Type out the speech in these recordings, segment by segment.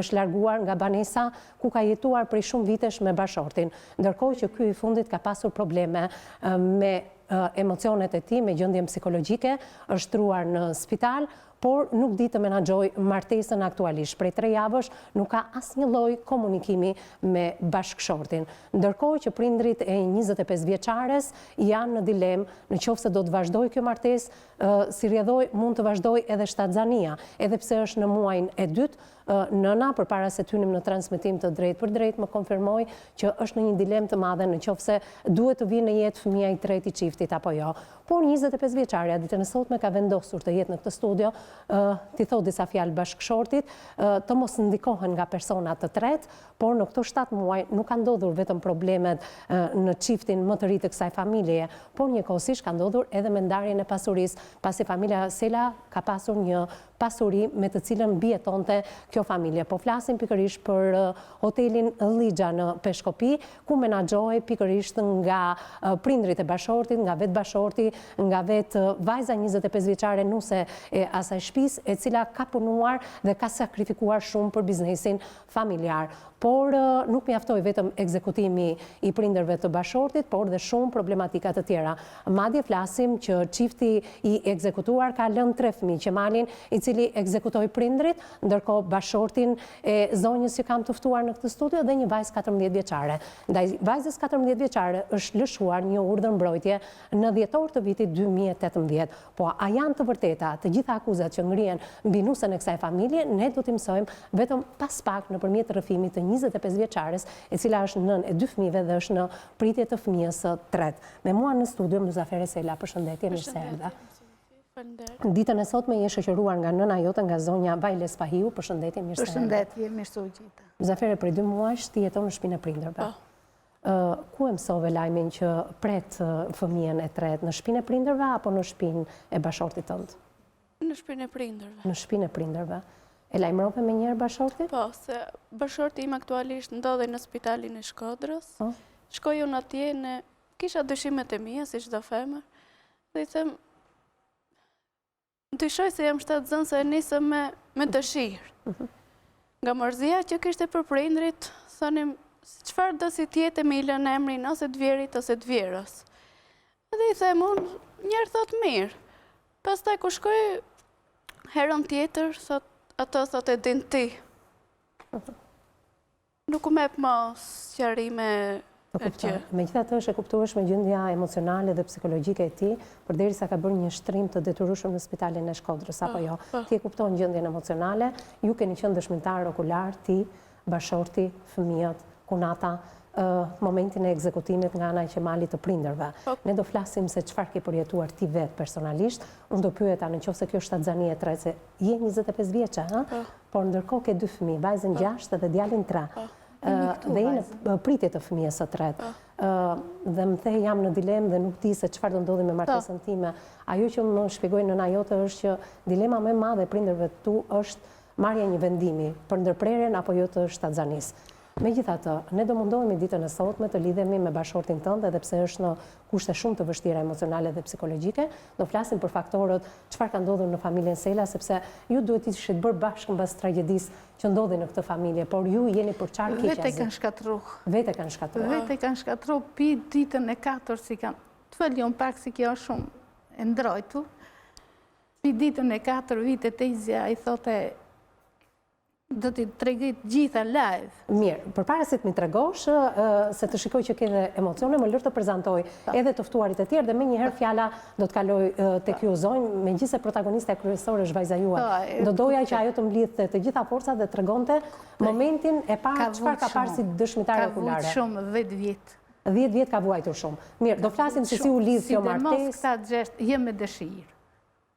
është larguar nga banesa ku ka jetuar prej shumë vitesh me bashortin, ndërkohë që ky i fundit ka pasur probleme me emocionet e tij, me gjendjen psikologjike, është shtruar në spital, por nuk di të menaxhoj martesën aktualisht. Prej 3 javësh nuk ka asnjë lloj komunikimi me bashkëshortin. Ndërkohë që prindrit e 25 vjeçares janë në dilemë nëse do të vazhdojë kjo martesë, si rrjedhoi mund të vazhdojë edhe shtatzania, edhe pse është në muajin e dytë. Nëna, përpara se të hynim në transmetim të drejtë për drejtë, më konfirmoi që është në një dilemë të madhe nëse duhet të vinë në jetë fëmia i tretë i çiftit apo jo. Por 25 vjeçaria ditën e sotme ka vendosur të jetë në këtë studio, t'i thot disa fjalë bashkëshortit, të mos ndikohen nga persona të tretë, por në këto 7 muaj nuk ka ndodhur vetëm problemet në çiftin më të ri të kësaj familjeje, por njëkohësisht ka ndodhur edhe me ndarjen e pasurisë, pasi familja Sela ka pasur një pasuri me të cilën mbijetonte kjo familje. Po flasim pikërisht për hotelin Lixha në Peshkopi, ku menaxhohej pikërisht nga prindrit e bashortit, nga vetë bashorti, nga vetë vajza 25 vjeçare nuse e asaj shtëpisë, e cila ka punuar dhe ka sakrifikuar shumë për biznesin familjar. Por nuk mjaftoi vetëm ekzekutimi i prindërve të bashortit, por dhe shumë problematika të tjera. Madje flasim që çifti i ekzekutuar ka lënë 3 fëmijë qemalin, i cili ekzekutoi prindrit, ndërkohë bashortin e zonjës që kam të ftuar në këtë studio dhe një vajzë 14 vjeçare. Ndaj vajzës 14 vjeçare është lëshuar një urdhër mbrojtje në dhjetor të vitit 2018. Po a janë të vërteta të gjitha akuzat që ngrihen mbi nusën e kësaj familje? Ne do t'i mësojmë vetëm pas pak nëpërmjet rrëfimit të 25 vjeçares, e cila është nën e 2 fëmijëve dhe është në pritje të fëmijës së tretë. Me mua në studio Muzafere Sela, përshëndetje, mirë se erdha. Ditën e sotme je shoqëruar nga nëna jote, nga zonja Vajles Pahiu, përshëndetje, mirë se erdha. Përshëndetje, mirë se u gjeta. Muzafere, prej 2 muajsh ti jeton në shtëpinë e prindërve. Ku e mësove lajmin që pret fëmijën e tretë, në shtëpinë e prindërve apo në shtëpinë e bashortit tënd? Në shtëpinë e prindërve. Në shtëpinë e prindërve. E lajmërove me njëherë bashortit? Po, se bashorti im aktualisht ndodhej në spitalin e Shkodrës. Shkoj unë atje, kisha dyshimet e mia, si çdo femër, dhe i them, dyshoj se jam shtatzënëse e nisëm me dëshirë. Nga mërzia që kishte për prindrit, thonim, çfarë do si tjetë me i lënë emrin ose të vjerit ose të vjerës. Dhe i them unë, njerë thot mirë. Pastaj ku shkoj herën tjetër, ato thot e din ti. Nuk u mep mos sqarime e gjë. Megjithatë është e kuptueshme gjendja emocionale dhe psikologjike e tij, përderisa ka bërë një shtrim të detyrueshëm në spitalin e Shkodrës, apo jo? Ti e kupton gjendjen emocionale, ju keni qenë dëshmitar okular, ti, bashorti, fëmijët, kunata, momentin e ekzekutimit nga ana e qemalit të prindërve. Ne do flasim se çfarë ke përjetuar ti vetë personalisht. Unë do pyeta nëse kjo shtatzani e tretë, se je 25 vjeçë, por ndërkohë ke 2 fëmijë, vajzën 6 dhe djalin 3. Dhe je në pritje të fëmijës së tretë. Dhe më the jam në dilemë dhe nuk di se çfarë do ndodhi me martesën time. Ajo që më shpjegoi nëna jote është që dilema më e madhe e prindërve tu është marrja një vendimi për ndërprerjen apo jo të shtatzanisë. Megjithatë, ne do mundohemi ditën e sotme të lidhemi me bashortin tënd, edhe pse është në kushte shumë të vështira emocionale dhe psikologjike. Do flasim për faktorët çfarë ka ndodhur në familjen Sela, sepse ju duhet të ishit bërë bashkë mbas tragjedisë që ndodhi në këtë familje, por ju jeni për çfarë keqja? Vete kanë shkatruar. Vete kanë shkatruar. Vete kanë shkatruar pi ditën e 4 si kanë. Të falion pak si kjo shumë e ndrojtu. Pi ditën e 4 vitet e Izja i thote do t'i tregoj gjitha live. Mirë, përpara se të mi tregosh, se të shikoj që ke dhe emocione, më lër të prezantoj edhe të ftuarit e tjerë dhe menjëherë fjala do të kaloj tek ju zonjë, megjithëse protagonistja kryesore është vajza juaj. Do doja që ajo të mblidhte të gjitha forcat dhe tregonte momentin e parë çfarë ka parë si dëshmitare okulare. Ka vuajtur shumë 10 vjet. 10 vjet ka vuajtur shumë. Mirë, do flasim se si u lidh kjo martesë. Sidomos këta gjest jem me dëshirë.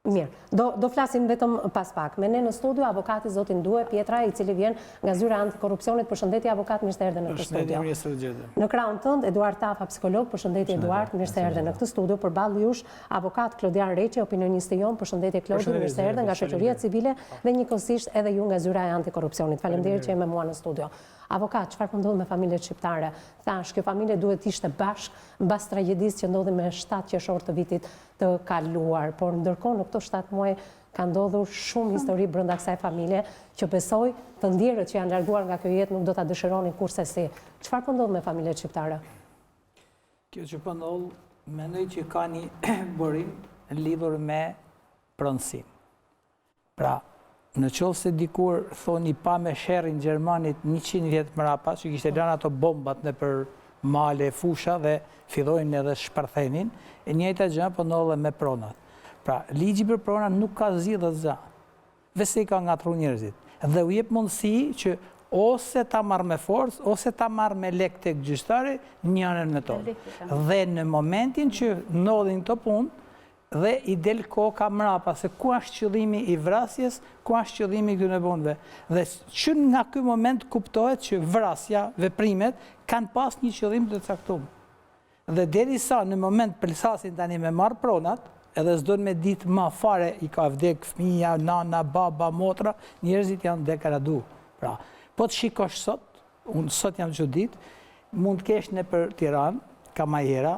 Mirë, do flasim vetëm pas pak. Me ne në studio avokati zotin Due Pietra, i cili vjen nga zyra antikorrupsionit. Përshëndetje avokat, mirë se erdhe në këtë studio. Në krahun tënd Eduard Tafa, psikolog, përshëndetje Eduard, mirë se erdhe në këtë studio. Përballë jush avokat Klodian Reçi, opinionisti jon, përshëndetje Klodi, mirë se erdhe nga shoqëria civile dhe njëkohësisht edhe ju nga zyra e antikorrupsionit. Faleminderit që je me mua në studio. Avokat, çfarë po ndodh me familjet shqiptare? Thash, kjo familje duhet të ishte bashkë mbas tragjedisë që ndodhi me 7 qershor të vitit të kaluar, por ndërkohë në këto 7 muaj ka ndodhur shumë histori brenda kësaj familje, që besoj të ndjerët që janë larguar nga kjo jetë nuk do ta dëshironin kurse si. Çfarë po ndodh me familjet shqiptare? Kjo që po ndodh, mendoj që ka një burim lidhur me pronësinë. Pra, në qovë se dikur thoni pa me sherrin Gjermanit 100 vjetë mrapa, që kishte lënë ato bombat në për male, fusha dhe fillojnë edhe shpërthenin, e njëjta gjë po ndodh me pronat. Pra, ligji për pronat nuk ka zgjidhje zë. Vese i ka ngatru njerëzit. Dhe u jep mundësi që ose ta marrë me forcë, ose ta marrë me lek tek gjyqtari, njënën me tonë. Dhe në momentin që ndodhin këto punë, dhe i del koka mrapa, se ku është qëllimi i vrasjes, ku është qëllimi i këtyre punëve. Dhe që nga ky moment kuptohet që vrasja, veprimet, kanë pas një qëllim të caktuar. Dhe derisa në moment përsasin tani me marrë pronat, edhe s'dojnë me ditë ma fare, i ka vdek fëmija, nana, baba, motra, njerëzit janë degradu. Pra, po të shikosh sot, unë sot jam çudit, mund të kesh në për Tiranë, kamajera,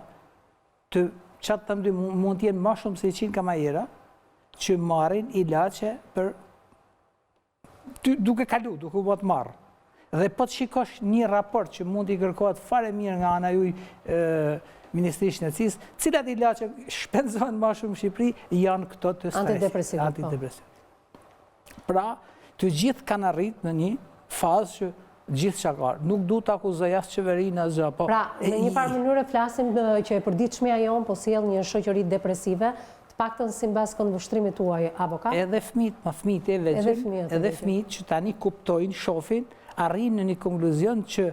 të qatë të mdy mund t'jenë ma shumë se 100 kamajera, që marrin ilaçe për duke kalu, duke u bot marrë. Dhe po të shikosh një raport që mund t'i kërkohet fare mirë nga ana juj Ministrisë Shëndetësisë, cilat ilaçe shpenzohen ma shumë në Shqipëri, janë këto të stresit. Antidepresive. Pra, të gjithë kanë arrit në një fazë që gjithë çakar. Nuk du të akuzoj as qeverinë as gjë. Pra, në një farë mënyrë flasim që e përditshmja jonë po sjell një shoqëri depresive, të paktën sipas këndvështrimit tuaj avokat. Edhe fëmijët e vegjël, edhe fëmijët që tani kuptojnë, shohin, arrin në një konkluzion që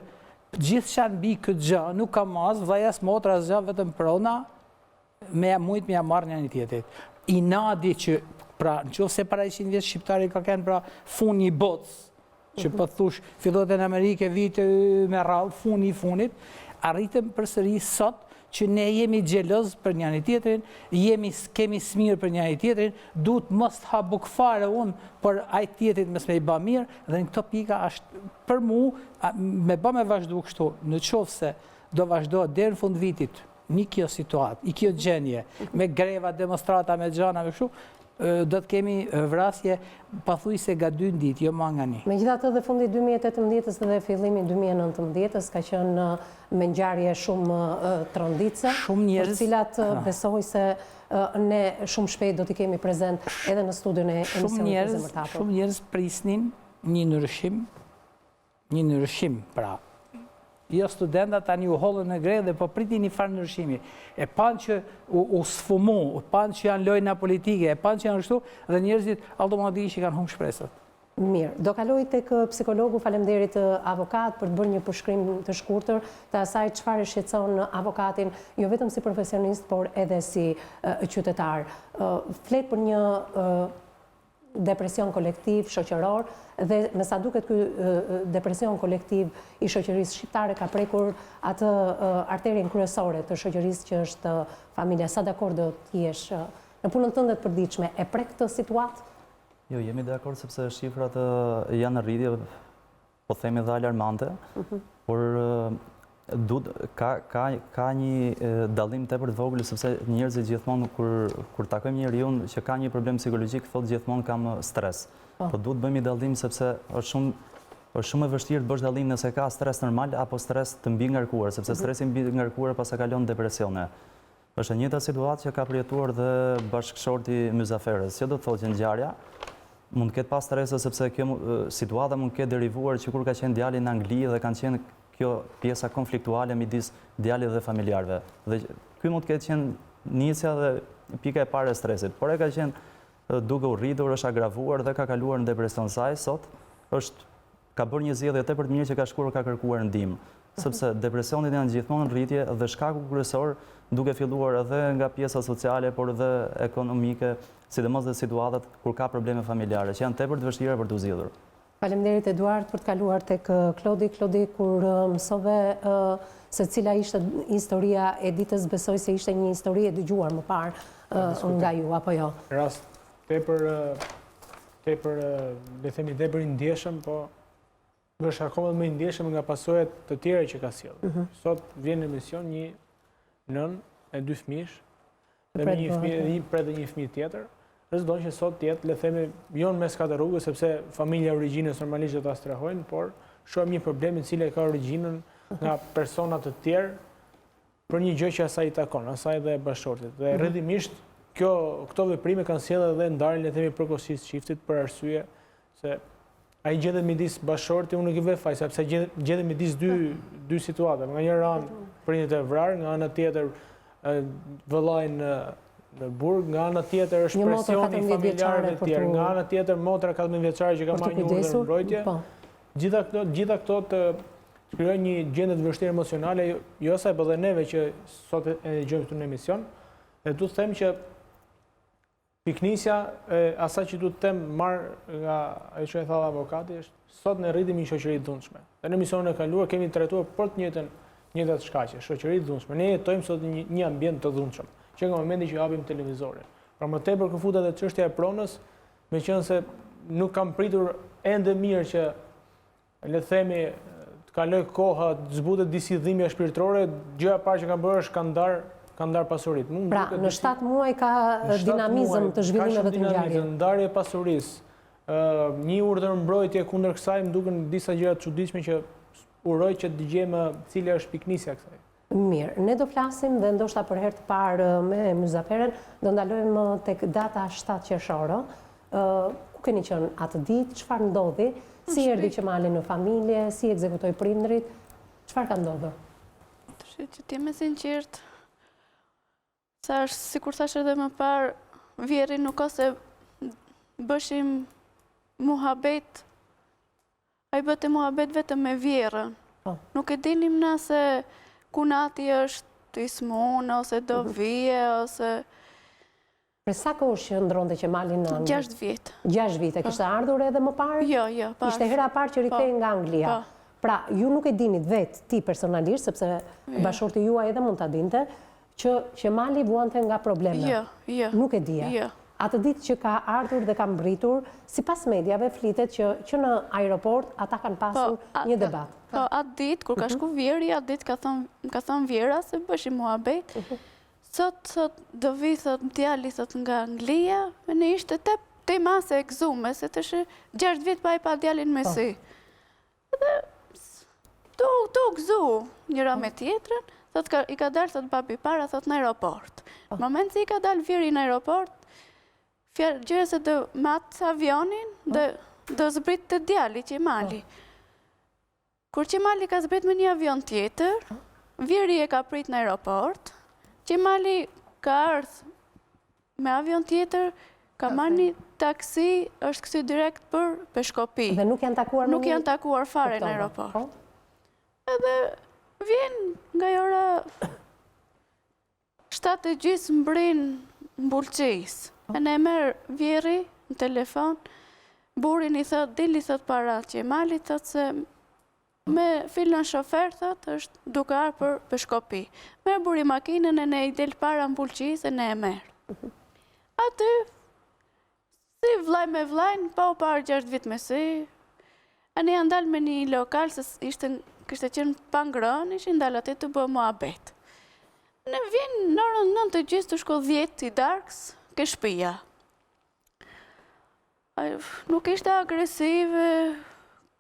gjithë që në bi këtë gjë, nuk ka mas, vllajas motra as gjë, vetëm prona, me mujtë me marrë një tjetrit. I nadi që, pra, në qoftë se para 100 vjetë shqiptari ka kenë pra funi i botës, që po thush, fillot e në Amerike, vite me rallë, funi i funit, arritëm përsëri sot që ne jemi xheloz për njëri tjetrin, kemi smirë për njëri tjetrin, duhet mos të ha bukfare unë, por ai tjetrit mos me i ba mirë, dhe në këto pika është për mu, me ba me vazhdu kështu, në qoftë se do vazhdo deri në fund vitit, një kjo situatë, i kjo gjenje, me greva, demonstrata, me gjana, me kështu, do të kemi vrasje pathuajse nga 2 ditë, jo më nga 1. Megjithatë dhe fundi 2018-s dhe fillimi 2019-s ka qenë me ngjarje shumë tronditse, për cilat besoj se ne shumë shpejt do t'i kemi prezent edhe në studion e emisionit Zemërtapur. Shumë njerëz prisnin një ndryshim, pra. Jo studentat tani u hollën në grevë dhe po pritin një farë ndryshimi. E panë që u sfumu, e panë që janë lojna politike, e panë që janë kështu, dhe njerëzit automatikisht kanë humbur shpresat. Mirë, do kaloj tek psikologu, faleminderit avokat për të bërë një përshkrim të shkurtër të asaj çfarë shqetëson avokatin, jo vetëm si profesionist, por edhe si qytetar. Flet për një depresion kolektiv, shoqëror, dhe me sa duket ky depresion kolektiv i shoqërisë shqiptare ka prekur atë arterien kryesore të shoqërisë që është familja. Sa dakord do të jesh në punën tënde të përditshme, e prek këtë situatë? Jo, jemi dakord sepse shifrat janë në rritje, po themi dhe alarmante, por ka një dallim tepër të vogël sepse njerëzit gjithmonë kur takojmë njeriu që ka një problem psikologjik, thotë gjithmonë kam stres. Po duhet bëjmë një dallim sepse është shumë e vështirë të bësh dallim nëse ka stres normal apo stres të mbi ngarkuar, sepse stresi mbi ngarkuar pas e kalon depresione. Është e njëjta situatë që ka përjetuar dhe bashkëshorti Myzaferës, që do të thotë që ngjarja mund të ketë pas strese sepse kjo situata mund të ketë derivuar që kur ka qenë djali në Angli dhe kanë qenë kjo pjesa konfliktuale midis djalit dhe familjarëve. Dhe ky mund të ketë qenë nisja dhe pika e parë e stresit, por e ka qenë duke u rritur, është agravuar dhe ka kaluar në depresion. Saj sot ka bërë një zgjedhje tepër të mirë që ka shkuar ka kërkuar ndihmë, sepse depresionit janë gjithmonë në rritje dhe shkaku kryesor duke filluar edhe nga pjesa sociale, por edhe ekonomike, sidomos dhe situatat kur ka probleme familjare, që janë tepër të vështira për t'u zgjidhur. Faleminderit Eduard për të kaluar tek Klodi. Klodi, kur mësove se cila ishte historia e ditës, besoj se ishte një histori e dëgjuar më parë nga ju, apo jo? Rast tepër, le themi, tepër i ndjeshëm, po është akoma më i ndjeshëm nga pasojat të tjera që ka sjellë. Sot vjen në emision një nën e 2 fëmijësh, dhe një fëmijë tjetër, Rëzdojnë që sot tjetë, le themi, jonë mes katë rrugës, sepse familja origjinës normalisht do të astrahojnë, por shohim një problemin cili ka origjinën nga personat të tjerë për një gjë që asaj i takon, asaj dhe bashkëshortit. Dhe rrëdhimisht, këto veprime kanë sjellë edhe ndarjen, le themi, përkohësisë çiftit për arsye se ai gjendet midis bashkëshortit, unë nuk i vë faj, sepse gjendet midis dy situata. Nga një anë prindit e vrarë, nga ana tjetër vëllai në burg, nga ana tjetër është presioni familjar dhe tjerë, nga ana tjetër motra 14 vjeçare që ka marrë një urdhër mbrojtje. Gjitha këto të krijojnë një gjendje të vështirë emocionale, jo sa edhe neve që sot e dëgjojmë këtu në emision. Dhe du të them që piknisja, asaj që du të them marrë nga ajo që e tha avokati, është sot ne rritemi një shoqëri të dhunshme. Dhe në emisionin e kaluar kemi trajtuar për të njëjtat shkaqe, shoqëri të dhunshme. Ne jetojmë sot në një ambient të dhunshëm, që nga momenti që hapim televizorin. Pra më tepër kur futet edhe çështja e pronës, meqense nuk kam pritur ende mirë që le të themi të kaloj koha, të zbutet disi dhimbje shpirtërore, gjëja e parë që kanë bërë është kanë ndarë pasuritë. Pra, në 7 muaj ka dinamizëm të zhvillimeve të ngjarjeve. Ndarje pasurisë, një urdhër mbrojtje kundër kësaj, më duken disa gjëra të çuditshme që uroj që të dëgjojmë cila është piknisja e kësaj. Mirë, ne do flasim dhe ndoshta për herë të parë me Myzaferen, do ndalojmë tek data 7 qershor. Ku keni qenë atë ditë, çfarë ndodhi? Si erdhi Qemali në familje, si ekzekutoi prindrit, çfarë ka ndodhur? Që ti me sinqert, sa është, sikur thash edhe më parë, vjeri nuk ka se bëshim muhabet, ai bëte muhabet vetëm me vjerën. Nuk e dinim na se kunati është ismon, ose do vije, ose... Për sa kohë qëndronte Qemali në Angli? 6 vjetë. 6 vite. Kishte ardhur edhe më parë? Jo, parë. Ishte hera parë që rikthej nga Anglia. Pra, ju nuk e dinit vetë ti personalisht, sepse bashkëshorti juaj edhe mund ta dinte, që Qemali vuante nga probleme. Jo. Nuk e dija. Atë ditë që ka ardhur dhe ka mbritur, sipas mediave flitet që në aeroport ata kanë pasur një debat. Po, atë ditë, kur ka shku vjeri, atë ditë ka thonë vjera se bëshim muhabet. Sot do vi, thot, djali, thot, nga Anglia, e ne ishte te mase e gëzume, se të shë 6 vjet pa i pa djalin me si. Edhe do gëzu njëra me tjetrën, thot, i ka dalë, thot, babi para, thot, në aeroport. Në moment se i ka dalë vjeri në aeroport, gjëja se do matë avionin, do zbrit të djali, Qemali. Kur Qemali ka zbrit me një avion tjetër, vjeri e ka prit në aeroport, Qemali ka ardhë me avion tjetër, ka marrë një taksi, është kësi direkt për Peshkopi. Dhe nuk janë takuar Nuk janë takuar fare në aeroport. Edhe vjen nga ora 7:30 mbrin mbulqis. E ne merë vjeri në telefon, burin i thot, dili thot para Qemalit, thot se me filan shofer, thot, është duke arë për Peshkopi. Merë buri makinën e ne i del para mbulqis e ne e merë. Aty, si vlaj me vlajnë, pa u parë 6 vit me si, a ne janë dalë me një lokal, se kështë qenë pangrën, ishin dalë aty të bë muhabet. Ne vjen në orën 9:30 të shko 10 i darkës, ke shpia. Nuk ishte agresive,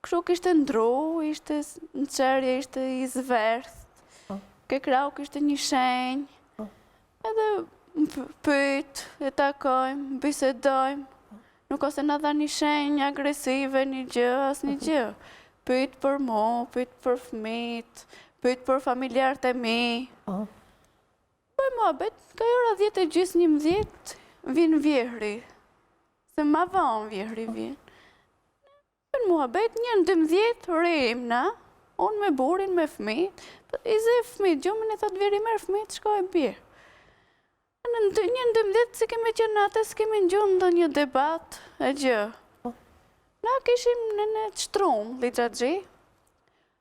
kështu kishte ndru, ishte në qërje, ishte i zverth, ke krau kishte një shenjë, edhe pyt, e takojmë, bisedojmë, nuk ose në dha një shenjë agresive, një gjë, as një gjë. Pyt për mu, pyt për fmit, pyt për familjarët e mi. Bëj muhabet, ka ora 10:30, vinë vjehri, se ma vonë vjehri vinë. Në muhabet, një në 12, rejim na, unë me burin, me fmit, i zë fmit, gjumën e thot vjeri merë fmit, shko e bjerë. Një në 12, si kemi qenë atë, si kemi në gjumë ndë një debat e gjë. Na kishim në në të shtrumë, Litra Gji,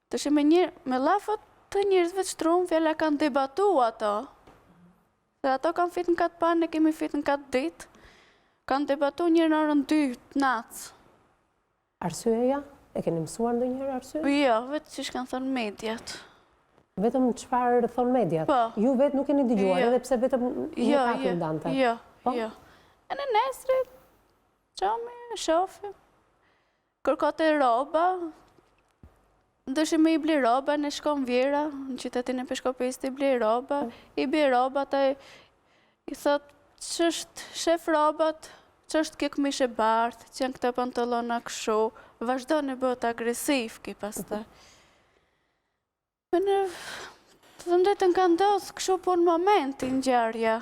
të shime me lafët të njërzve të shtrumë, fjalla kanë debatu ato, se ato kanë fit në katë panë, ne kemi fit në katë ditë, kanë debatu njërë në orën 2 të natës. Arsyeja? E keni mësuar ndë njërë arsye? Jo, vetë që shkanë thënë mediat. Vetëm çfarë thonë mediat? Po. Ju vetë nuk keni dëgjuar, edhe pse vetëm një katë ndante? Jo. E në nesrit, qomi, shofim, kërkote roba, ndëshim me i bli roba, në shkom Vjera, në qytetin e Peshkopis i bli roba, i bli roba, i thot, që është shef robat, që është kjo këmish e bartë, që janë këta pantallona këshu, vazhdo në bët agresiv ki pasta. Me në, të dhëmdetën ka ndodhë këshu po në momentin gjarja.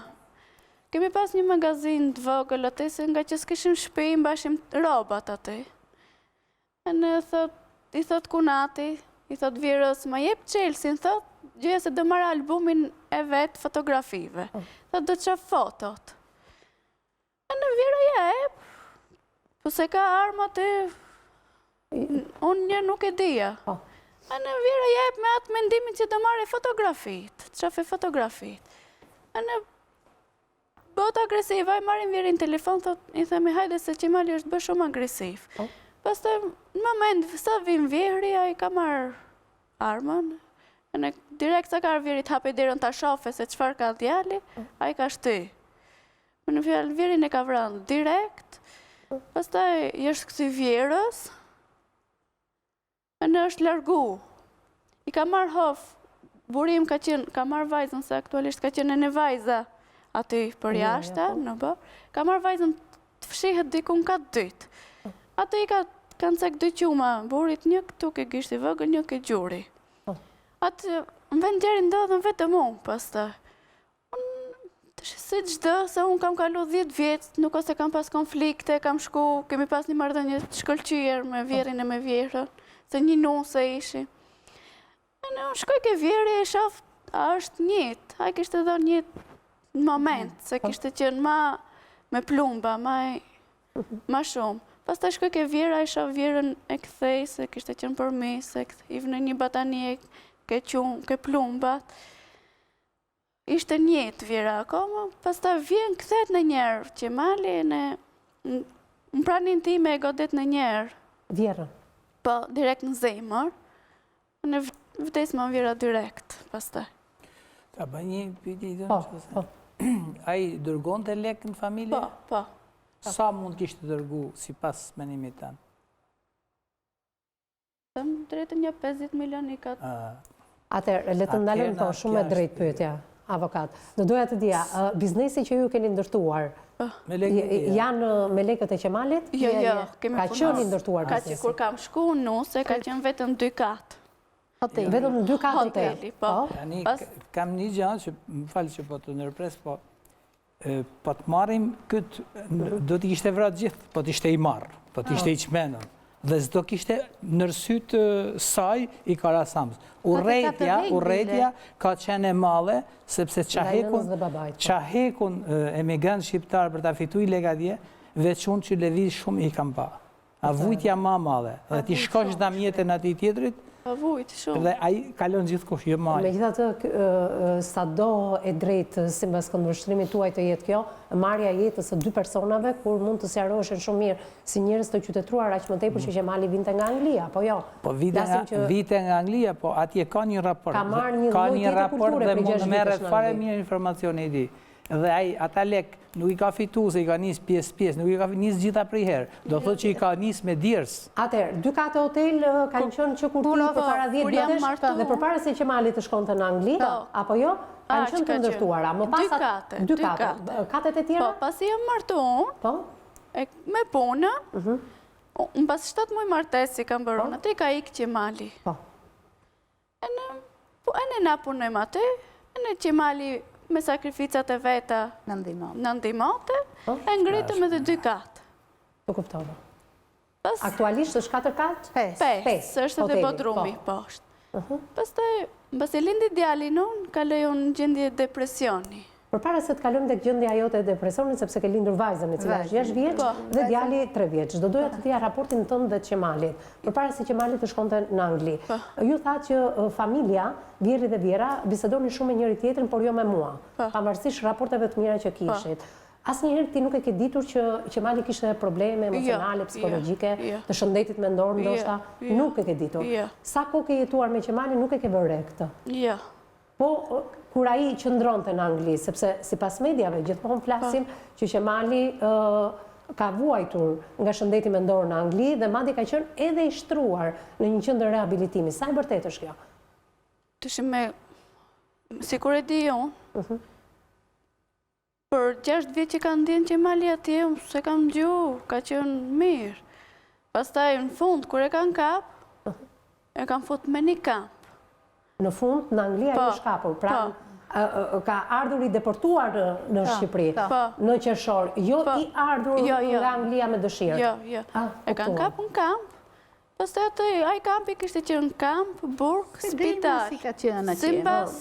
Kemi pas një magazin të vogël aty, se nga që s'kishim shtëpi, mbashim robat aty. E në i thot kunati, i thot Vjerës, ma jep Chelsea, thot, gjëja se do marrë albumin e vetë fotografive. Thot, do të qaf fotot. E në Vjera jep, po se ka arma aty, unë një nuk e dhja. E në Vjera jep me atë mendimin që do marrë fotografit, qaf e fotografit. E në bot agresiva, i marim Vjerin telefon, i themi hajde se Qemali është bërë shumë agresiv. Pas të në moment, sa vim Vjeri, a i ka marrë armën, direkt sa ka Vjeri të hape derën të shofe se qëfar ka djali, a i ka shty. Më në fjallë, Vjerin e ka vranë direkt, pas të i është kësi Vjerës, në është largu. I ka marrë hof, burim ka marrë vajzën, se aktualisht ka qenë në vajza, aty për jashta, në bë, ka marrë vajzën të fshihet dikun ka dytë. Aty i kanë cek dy quma, burit një këtu ke gishti vëgël, një ke gjuri. Atë në vend djeri ndodhën vetëm unë, pas të. Si gjdo, se unë kam kalu 10 vjetë, nuk ose kam pas konflikte, kam shku, kemi pas një marrëdhënie të shkëlqyer me Vjerin e me Vjerën, se një nuse ishi. Në shkoj ke Vjeri e shof, a është njët, a i kishtë edhe njët në moment, se kishtë qenë ma me plumba, ma shumë. Pas të shkoj ke Vjera, i shof Vjerën e këthej, se kishtë qenë për mi, se këthej në një batanie ke plumbat. Ishte njët Vjera akoma, pas të vjen këthet në njerë, Qemali në pranin ti me e godet në njerë. Vjerën? Po, direkt në zemër, në vdes më Vjera direkt, pas të. Ta ba një pyti i dëmë? A i dërgon të lek në familje? Po. Sa mund kishtë dërgu si pas menimit tanë? Tëmë drejtë një 50 milion i katë. Atër, le të ndalëm po shumë e drejtë pyetja, avokat. Në doja të dija, biznesi që ju keni ndërtuar, janë me lekët e Qemalit? Jo, ka qenë ndërtuar biznesi? Ka që kur kam shku në se ka qenë vetëm 2 katë. Vetëm 2 katë hoteli, po. Kam një gjanë që, më falë që po të nërpres, po të marim këtë, do t'i kishte vratë gjithë, po t'ishte i marë, po t'ishte i qmenën. Dhe zdo kishte nërsytë saj i Karasamës. Urrejtja ka qenë e male, sepse qahekun emigrant shqiptar për ta fitu i legadje, veç unë që leviz shumë i kam pa. A vujtja ma male, dhe ti shkosh në mjetën ati tjetërit, vujt shumë. Dhe ai kalon gjithë kush, jo maj. Me gjitha të, sa do e drejtë, si mbas këndvështrimit tuaj të jetë kjo, marrja jetës së 2 personave, kur mund të sqarohen shumë mirë si njerëz të qytetruar, aq më tepër që Qemali vinte nga Anglia, po jo. Po vite nga Anglia, po atje ka një raport. Ka marrë një lloj tjetër kulture dhe mund merret fare mirë informacioni i tij. Dhe ata lek nuk i ka fitu se i ka njës pjesë, nuk i ka njës gjitha prej herë. Do thot që i ka njës me djers. Atër, 2 kate hotel kanë qënë që kur ti për para 10 vitesh dhe për para se Qemali të shkonte në Angli, apo jo, kanë qënë të ndërtuara. 2 kate. Katet e tjera? Po, pasi jam martu me punë, në pas 7 muaj martesi kam bërë, atë i ka ikë Qemali. E në na punojmë atë, e në Qemali me sakrificat e veta në ndimote, e ngritëm edhe 2 katë. Të kuptova. Aktualisht është 4 katë? 5, është edhe bodrumi poshtë. Pas e lindi djalin unë, kaloj unë gjendje depresioni. Për para se të kalojmë dhe gjendja jote depresionin, sepse ke lindur vajzën e cila është 6 vjeç dhe djali 3 vjeç. Do doja të dija raportin tënd dhe Qemalit. Për para se Qemali të shkonte në Angli. Ju tha që familja, Vjeri dhe Vjera, bisedoni shumë me njëri tjetrin, por jo me mua. Pavarësisht raporteve të mira që kishit. Asnjëherë ti nuk e ke ditur që Qemali kishte probleme emocionale, psikologjike, të shëndetit mendor ndoshta, nuk e ke ditur. Sa kohë ke jetuar me Qemalin, nuk e ke vënë re këtë? Jo. Po, kur ai qëndronte në Angli, sepse sipas mediave gjithmonë flasim që Qemali ka vuajtur nga shëndeti mendor në Angli dhe madje ka qenë edhe i shtruar në një qendër rehabilitimi. Sa e vërtetë është kjo? Sikur e di unë, për 6 vjet që kanë ndjenë Qemali atje, unë se kam gjuhë, ka qenë mirë. Pastaj në fund, kur e kanë kap, e kanë fut me një kamp. Në fund, në Angli ai është kapur, pra ka ardhur i deportuar në Shqipëri, në qershor, jo i ardhur nga Anglia me dëshirë. Jo. E kanë kap në kamp, pastaj atë ai kampi kishte qenë kamp, burg, spital. Sipas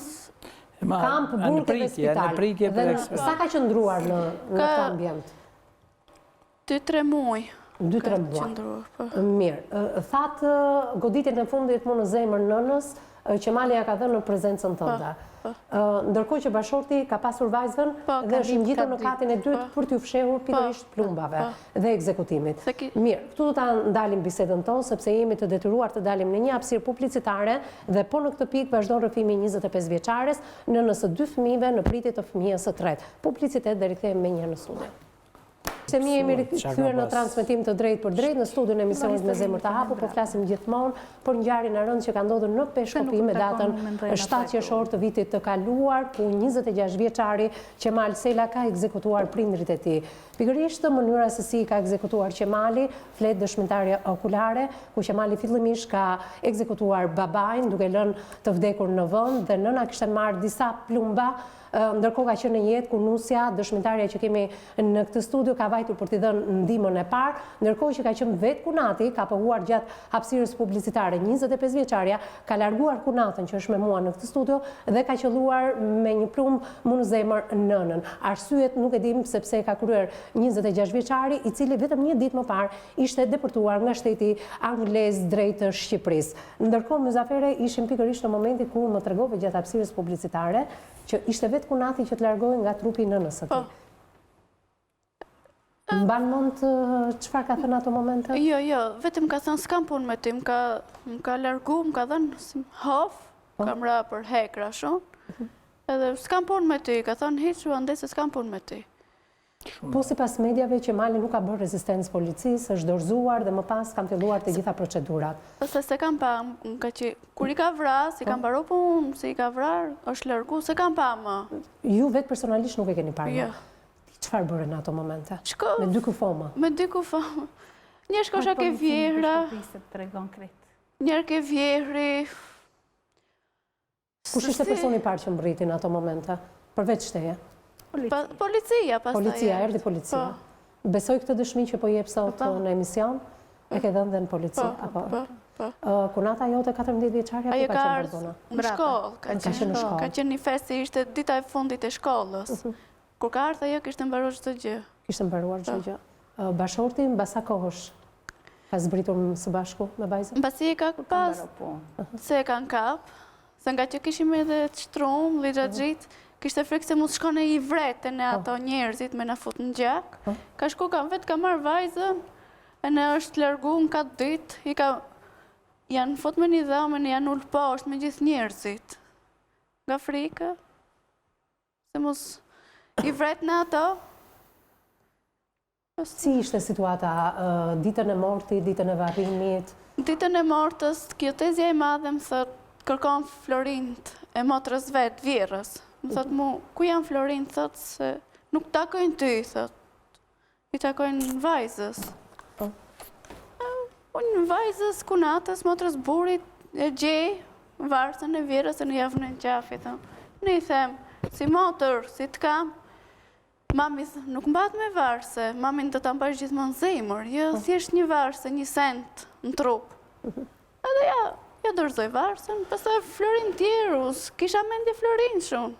kamp, burg dhe spital. Dhe sa ka qëndruar në këtë ambient? 2-3 muaj. 2-3 muaj. Mirë. Thatë goditjen e fundit mu në zemër nënës, Qemali ja ka dhënë në prezencën tënde. Ndërkohë që bashorti ka pasur vajzën dhe është ngjitur në katin e dytë për t'u fshehur pikërisht plumbave dhe ekzekutimit. Mirë, këtu do ta ndalim bisedën tonë sepse jemi të detyruar të dalim në një hapësirë publicitare dhe po në këtë pikë vazhdon rrëfimi i 25 vjeçares nënës së 2 fëmijëve në pritje të fëmijës së tretë. Publicitet dhe rikthehemi me një në studio. Se mi jemi rikthyer në transmetim të drejt për drejt në studion e emisionit Me Zemër të Hapur, po flasim gjithmonë për ngjarjen e rëndë që ka ndodhur në Peshkopi me datën 7 qershor të vitit të kaluar, ku 26 vjeçari Qemal Sela ka ekzekutuar prindrit e tij. Pikërisht mënyra se si ka ekzekutuar Qemali, flet dëshmitarja okulare, ku Qemali fillimisht ka ekzekutuar babain duke lënë të vdekur në vend dhe nëna kishte marrë disa plumba. Ndërkohë ka qenë në jetë ku Nusja, dëshmitarja që kemi në këtë studio, ka vajtur për t'i dhënë ndihmën e parë, ndërkohë që ka qenë vetë Kunati, ka pohuar gjatë hapësirës publicitare. 25 vjeçaria ka larguar Kunatën që është me mua në këtë studio dhe ka qelluar me një plumb mu në zemër nënën. Arsyet nuk e dim sepse ka kryer 26 vjeçari, i cili vetëm një ditë më parë ishte deportuar nga shteti anglez drejt Shqipërisë. Ndërkohë Myzafere ishim pikërisht në momentin ku më tregove gjatë hapësirës publicitare që ishte vetë Kunati që të largohej nga trupi nënës së tij. Mban mend çfarë ka thënë ato momente? Jo, vetëm ka thënë s'kam punë me ty, më ka largu, më ka dhënë si hof, kam ra për hekra shumë. Edhe s'kam punë me ty, ka thënë hiç andaj se s'kam punë me ty. Po sipas mediave Qemali nuk ka bërë rezistencë policisë, është dorëzuar dhe më pas kam filluar të gjitha procedurat. Pastaj se kam pa, kur i ka vrarë, si kam mbaruar punë, si i ka vrarë, është largu, se kam pa më. Ju vetë personalisht nuk e keni parë? Jo. Çfarë bëre në ato momente? Shko. Me dy kufoma? Me dy kufoma. Një shkosha ke vjehra, njerë ke vjehri. Kush ishte personi i parë që mbriti në ato momente? Përveç teje? Policia, pastaj. Policia, erdhi policia. Besoj këtë dëshmi që po jep sot në emision, e ke dhënë dhe në polici, apo? Kunata jote 14 vjeçare apo ka qenë në në shkollë, ka qenë një festi, ishte dita e fundit e shkollës. Kur ka ardhur ajo kishte mbaruar çdo gjë. Kishte mbaruar çdo gjë. Bashorti mbas sa kohësh ka zbritur së bashku me vajzën? Mbasi e ka pas se e kanë kap, se nga që kishim edhe të shtrum, lixhaxhit, kishte frikë se mos shkone i vrete në ato njerëzit me na fut në gjak. Ka shku vetë ka marrë vajzën, e ne është largu në 4 ditë, janë fut me një dhamë, janë ullë poshtë me gjithë njerëzit. Nga frika, se mos i vret në ato. Si ishte situata ditën e mortit, ditën e varrimit? Ditën e mortës, kjo tezja e madhe më thot, kërkon Florint e motrës vetë, vjerës. Më thot mu, ku janë Florint, thot se nuk takojnë ty, thot. I takojnë vajzës. Unë vajzës, Kunatës, motrës burit, e gjej, varsën e vjerës e në javën e në qafi, thot. Në i them, si motër, si të kam, mami nuk mbat me varse, mamin të të mbash gjithmonë zemër, jo thjesht një varse, një sent në trup. Edhe ja dorëzoj varsën, pastaj Florin tjerus, kisha mendje Florin shumë.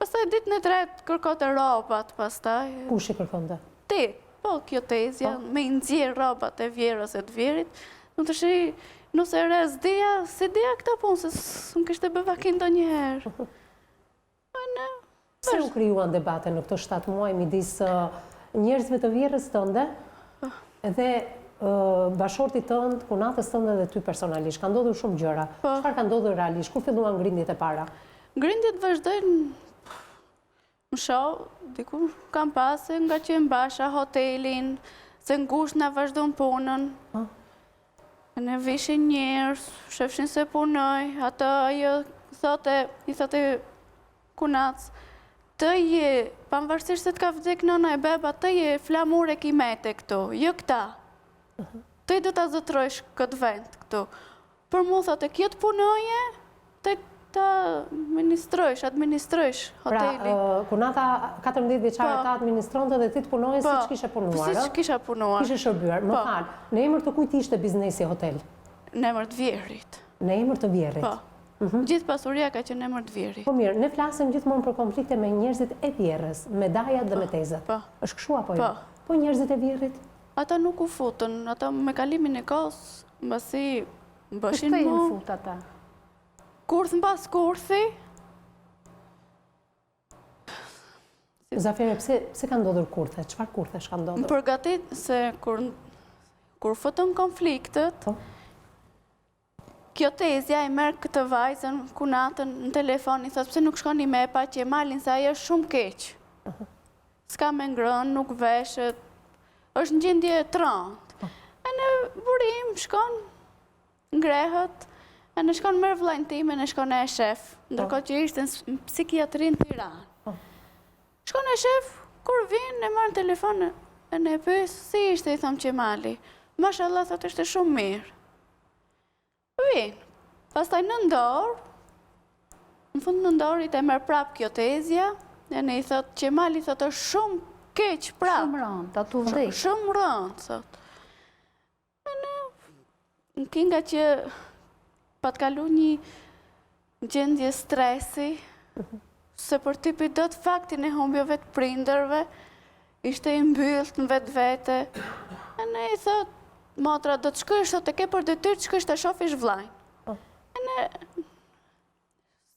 Pastaj ditën e tretë kërkote robat, pastaj. Kush i kërkonte? Ti, po kjo tezja, me i nxjerr robat e vjerës e të vjerit, nuk të shi, nëse rez dija, se dija këta punë, se s'm kishte bëvakin do njëherë. Se u krijuan debate në këto 7 muaj midis njerëzve të vjerës tënde dhe bashortit tënd, Kunatës tënde dhe ty personalisht? Ka ndodhur shumë gjëra. Çfarë ka ndodhur realisht? Kur filluan grindjet e para? grindjet vazhdojnë, më shoh, diku kam pasë nga që e mbasha hotelin, se ngusht nga vazhdojnë punën. Ne vishin njerës, shefshin se punoj, atë ajo i thote kunac, të je, pavarësisht se të ka vdek nëna e beba, të je flamur e kimete këtu, jo këta. Të i do të zëtrojsh këtë vend këtu. Për mu thote, kjo të punoje, të ta administrojsh hoteli. Pra, kunata 14 vjeçare ta administronte dhe ti të punoje si që kishe punuar, si që kisha punuar. Kishe shërbyer. Më falë, në emër të kujt ishte biznesi hotel? Në emër të Vjerit. Në emër të Vjerit? Po. Gjithë pasuria ka qenë në emër të Vjerit. Po mirë, ne flasim gjithmonë për konflikte me njerëzit e Vjerrës, me dajat dhe me tezat. Po. Është kështu apo jo? Po njerëzit e Vjerrit? Ata nuk u futën, ata me kalimin e kohës, mbasi bëshin Kështë të mu. jenë fut ata? Kurth mbas kurthi. Zafere, pse ka ndodhur kurthe? Çfarë kurthesh ka ndodhur? Më përgatit se kur fëtën konfliktet, kjo tezja i merë këtë vajzën, kunatën në telefon, i thotë pse nuk shkoni me pa që malin, se ajo është shumë keqë. S'ka me ngrënë, nuk veshët, është në gjendje të rëndë. E në burim, shkon, ngrehët, e në shkon mërë vlajnë time, në shkon e shef, ndërko që ishte në psikiatrin të Tiranë. Shkon e shef, kur vinë, e marë në telefon, e në pës, si ishte, i thëmë që mali. Mashallah, thotë, ishte shumë mirë. Vinë, pastaj në ndorë, në fund në ndorë, i të merë prapë kjo tezja, e në i thotë, që mali, thotë, është shumë keqë prapë. Shumë rëndë, atu vdek. Shumë rëndë, thotë. Në kinga që pa të kalu një gjendje stresi, se për tipi do të faktin e humbjove të prindërve, ishte i mbyllt në vetë vete, e ne i thot, motra, do të shkësh, thot e ke për detyrë të shkësh të shofish vlajnë. E ne,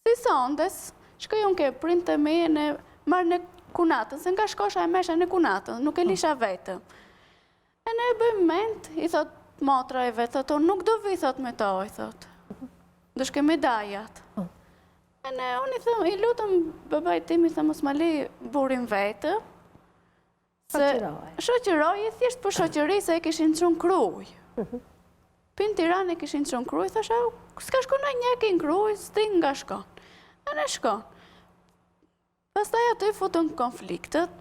si sondes, shkëj unë ke prindë të me, e ne marrë në kunatën, se nga shkosha e mesha në kunatën, nuk e lisha vetëm. E ne bëjmë ment, i thot, motra e vetë, thot, unë nuk do vi, thot, me to, i thot. Do shke medajat. E ne, unë i thëmë, i lutëm bëbaj tim, i thëmë, mos ma li burin vetë, se shoqëroj, i thjesht për shoqëri se e kishin qënë kruj. Pinë Tiranë e kishin qënë kruj, thasha, s'ka shkon a një kin kruj, s'ti nga shkon. E ne shkon. Pastaj aty futën konfliktet,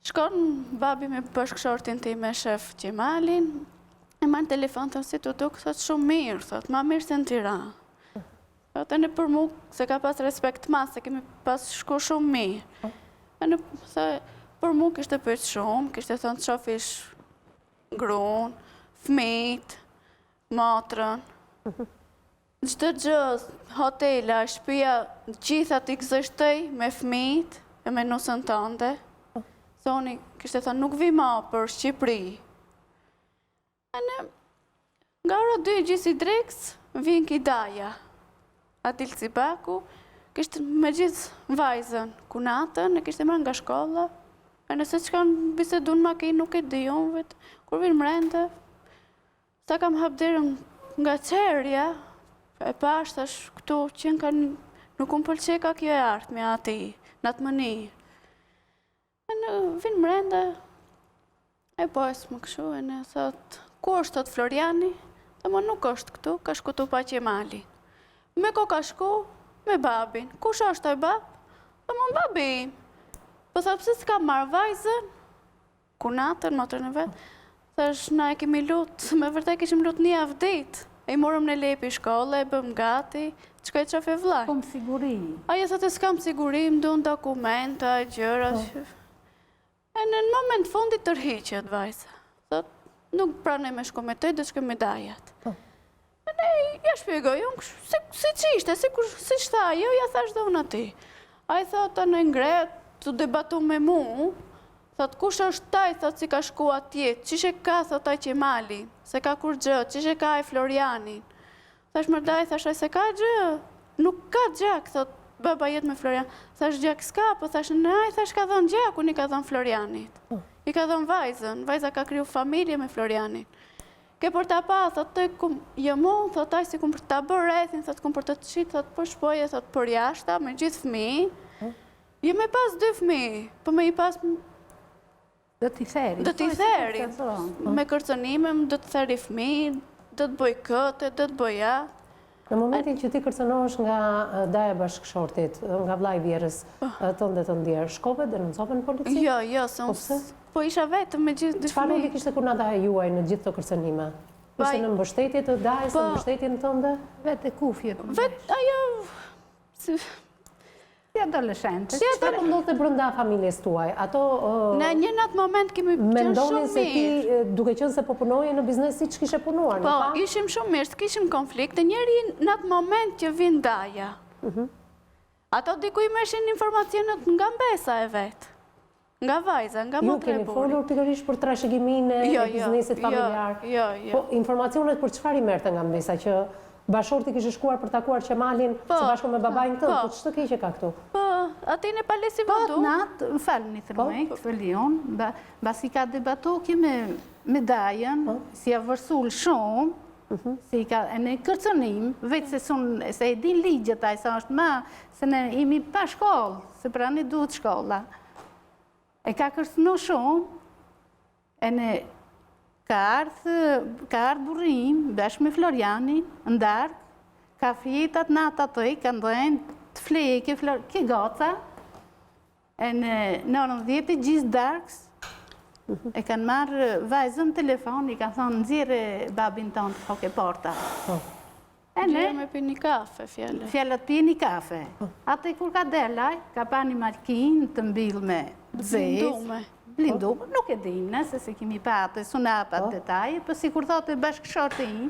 shkon babi me bashkëshortin ti me shef Gjemalin, e marrë në telefon, thënë si të duk, thëtë shumë mirë, thëtë, ma mirë se në Tiranë. Thëtë në për mu, se ka pas respekt ma, se kemi pas shku shumë mirë. E në për mu kishte pëtë shumë, kishte thënë të shofish grunë, fmit, motrën. Në qëtë gjë, hotela, shpia, gjitha t'i gëzështej me fmit e me nusën tënde. Thoni, kishte thënë, nuk vi ma për Shqipëri. E në, nga ora 2 gjithë i dreks, vinë Kidaja. Atil Cibaku, kishte me gjithë vajzën, kunatën, e kishte marrë nga shkolla. E nëse që kanë bisedu në makinë, nuk e di unë vetë. Kur vinë mrende, sa kam hapderën nga qerja, e pashtash këtu që nuk unë pëlqe ka kjo e artë me ati, në atë mënirë. E në vinë mrende, e pojës më këshu, e në thotë, ku është thotë Floriani? Dhe më nuk është këtu, ka shku të pa Gjemali. Me ko ka shku, me babin. Kush është taj bab? Dhe më babim. Po thë pëse s'ka marrë vajzën, kunatën, motrën e vetë, thash na e kemi lutë, me vërtet kishim lutë një avdit. E i morëm në lepi shkolle, e bëm gati, që ka e qafe vlaj. Kom siguri. Aja thëtë s'kam siguri, më du në dokumenta, gjëra. E në moment fundit tërhiqet vajza. Thëtë, nuk pranej me shku me të, dhe shku me dajat. E ne, ja shpjegoj, unë, si që ishte, si shta, jo, ja thash dhe unë ati. A i thëtë, në ngret, të debatu me mu, thëtë, kush është taj, thëtë, si ka shku atje, qishe ka, thëtë, taj Gjemali, se ka kur gjë, qishe ka e Florianin. Thash mërdaj, thash, se ka gjë, nuk ka gjak, thëtë, baba jetë me Florian. Thash, gjak s'ka, po thash, nëj, thash, ka dhënë gjak, unë i ka dhënë Florianit. I ka dhënë vajzën, vajza ka kriju familje me Florianin. ke për ta pa, thot të jo mu, thot aj si kum për ta bërë rethin, thot kum për të të qitë, thot për shpoje, thot për jashta, me gjithë fëmi. Jo me pas 2 fëmi, për me i pas... Do t'i theri. Do t'i theri. Me kërcënime, do të theri fëmi, do të bëj këtë, do të bëj ja. Në momentin që ti kërcënohesh nga daja bashkëshortit, nga vllai vjerës tënde të ndjerë, shkove, denoncove në polici? Jo, po isha vetëm me gjithë 2 Çfarë fëmi. roli kishte kur na daja juaj në gjithë këto kërcënime? Ishte në mbështetje të dajës, në mbështetjen tënde? Vete kufjet. Ajo... Si adoleshente. Çfarë ndodhte brenda familjes tuaj? Ato Në një atë moment kemi qenë mendonin shumë se ti, mirë. duke qenë se po punoje në biznes siç kishe punuar, në Po, fakt? ishim shumë mirë, s'kishim konflikte, njeri në atë moment që vinë daja. Ato dikuj meshin informacionet nga mbesa e vetë, nga vajza, nga Ju motre e keni buri. folur pikërisht për trashëgimin e biznesit familjar? Jo. Po, informacionet për çfarë i merrte nga mbesa, që bashorti kishte shkuar për takuar Qemalin së bashku me babain tënd, po ç'të keqe ka këtu? Po, ati në palesi Po, vëdu. natë, më falë një thërmek, fëllion, basi ka debatu me Dajën, si a vërsul shumë, si ka e në kërcënim, vetë se e din ligjet, a i sa është ma, se ne imi pa shkollë, se pra ne duhet shkolla. E ka kërcënu shumë, e në ka ardhë burim, bashkë me Florianin, ndarë, ka fjetat natë atë, ka ndojnë të fleke, ke goca, e në 19 gjithë darks, e kanë marrë vajzën telefon, i kanë thonë nëzire babin tonë të hoke porta. E në Me pi një kafe, fjallë. fjallat pi një kafe. Ate kur ka delaj, ka pa një makinë të mbil me Blindume. Blindume, nuk e dim, nëse se kemi patë, sunapat detaje, për si kur thote bashkëshorti i,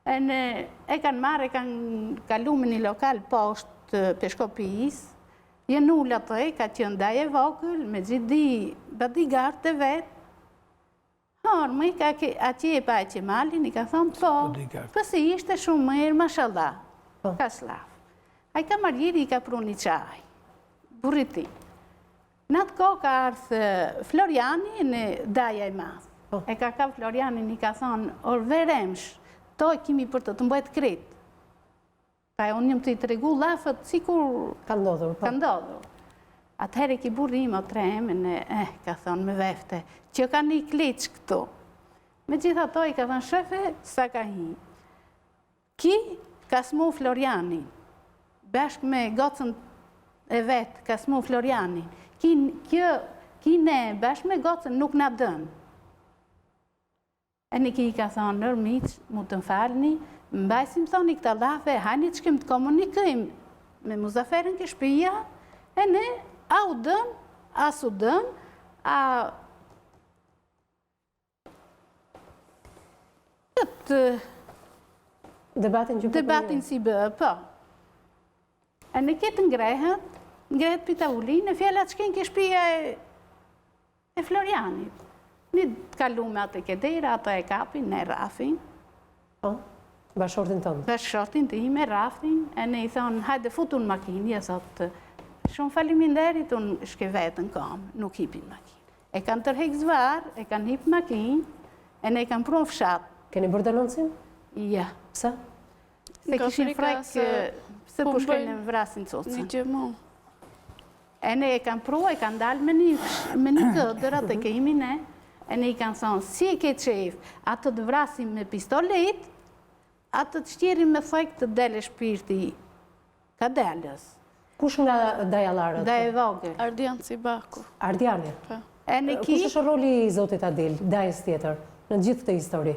e kanë marrë, e kanë kalu me një lokal poshtë peshkopis, jenë ullë atë, ka qënë daje vogël, me gjithdi bodyguard të vetë, Hormë, ati e pa e Qemalin, i ka thonë, po, pësi ishte shumë mërë, mashallah, ka slaf. A i ka marjeri, i ka pru një qaj, burriti. Në atë ko ka ardhë Floriani në daja i madhë. E ka Floriani, i ka thonë, orveremsh, to e kimi për të mbojt kretë. Pa e unë njëm të i të regu lafët, si kur Ka ndodhur, po. ka ndodhur. Atëherë ki burim o tremen, ka thonë me vefte, që ka një kleq këtu. Me gjitha to i ka thonë, shefe, sa ka hi. Ki ka smu Florianin, bashkë me gocën e vetë, ka smu Florianin. Ki ne, bashkë me gocën, nuk na dënë. E në ki ka thonë, nërmiq, mu të falni, mbajsim thoni këta lafe, hajni që kemë të komunikojmë me Muzaferin kë shpija, e ne, a u dën, as u dën, a këtë debatin si bë, po. E në këtë ngrehet për tavullin, e fjallat që kënë kë shpija e Florianit. Një të kalume atë e kedera, ato e kapin, ne rafin. Po, bashkëshortin tënë. Bashkëshortin të ime, rafin, e ne i thonë, hajde futu në makinë, ja thotë, shumë faliminderit, unë shke vetën kam, nuk hipin makinë. E kanë tërhek zvarë, e kanë hip makinë, e ne i kanë pru në fshatë. Keni bërë denoncim? Ja. Pse? Se kishin frekë, se po shkojnë në vrasin cocën. Një gjëmu. E ne e kanë pru, e kanë dalë me një këdër, atë ke imi ne, e ne i kanë thonë, si e ke qef, atë të vrasim me pistolet, atë të shtjerim me thojkë të dele shpirti ka delës. Kush nga dajallarët? Daje vogël. Ardian Cibaku. Ardiani. E në ki... Kush është roli i Zotit Adil, dajës tjetër, në gjithë këtë histori?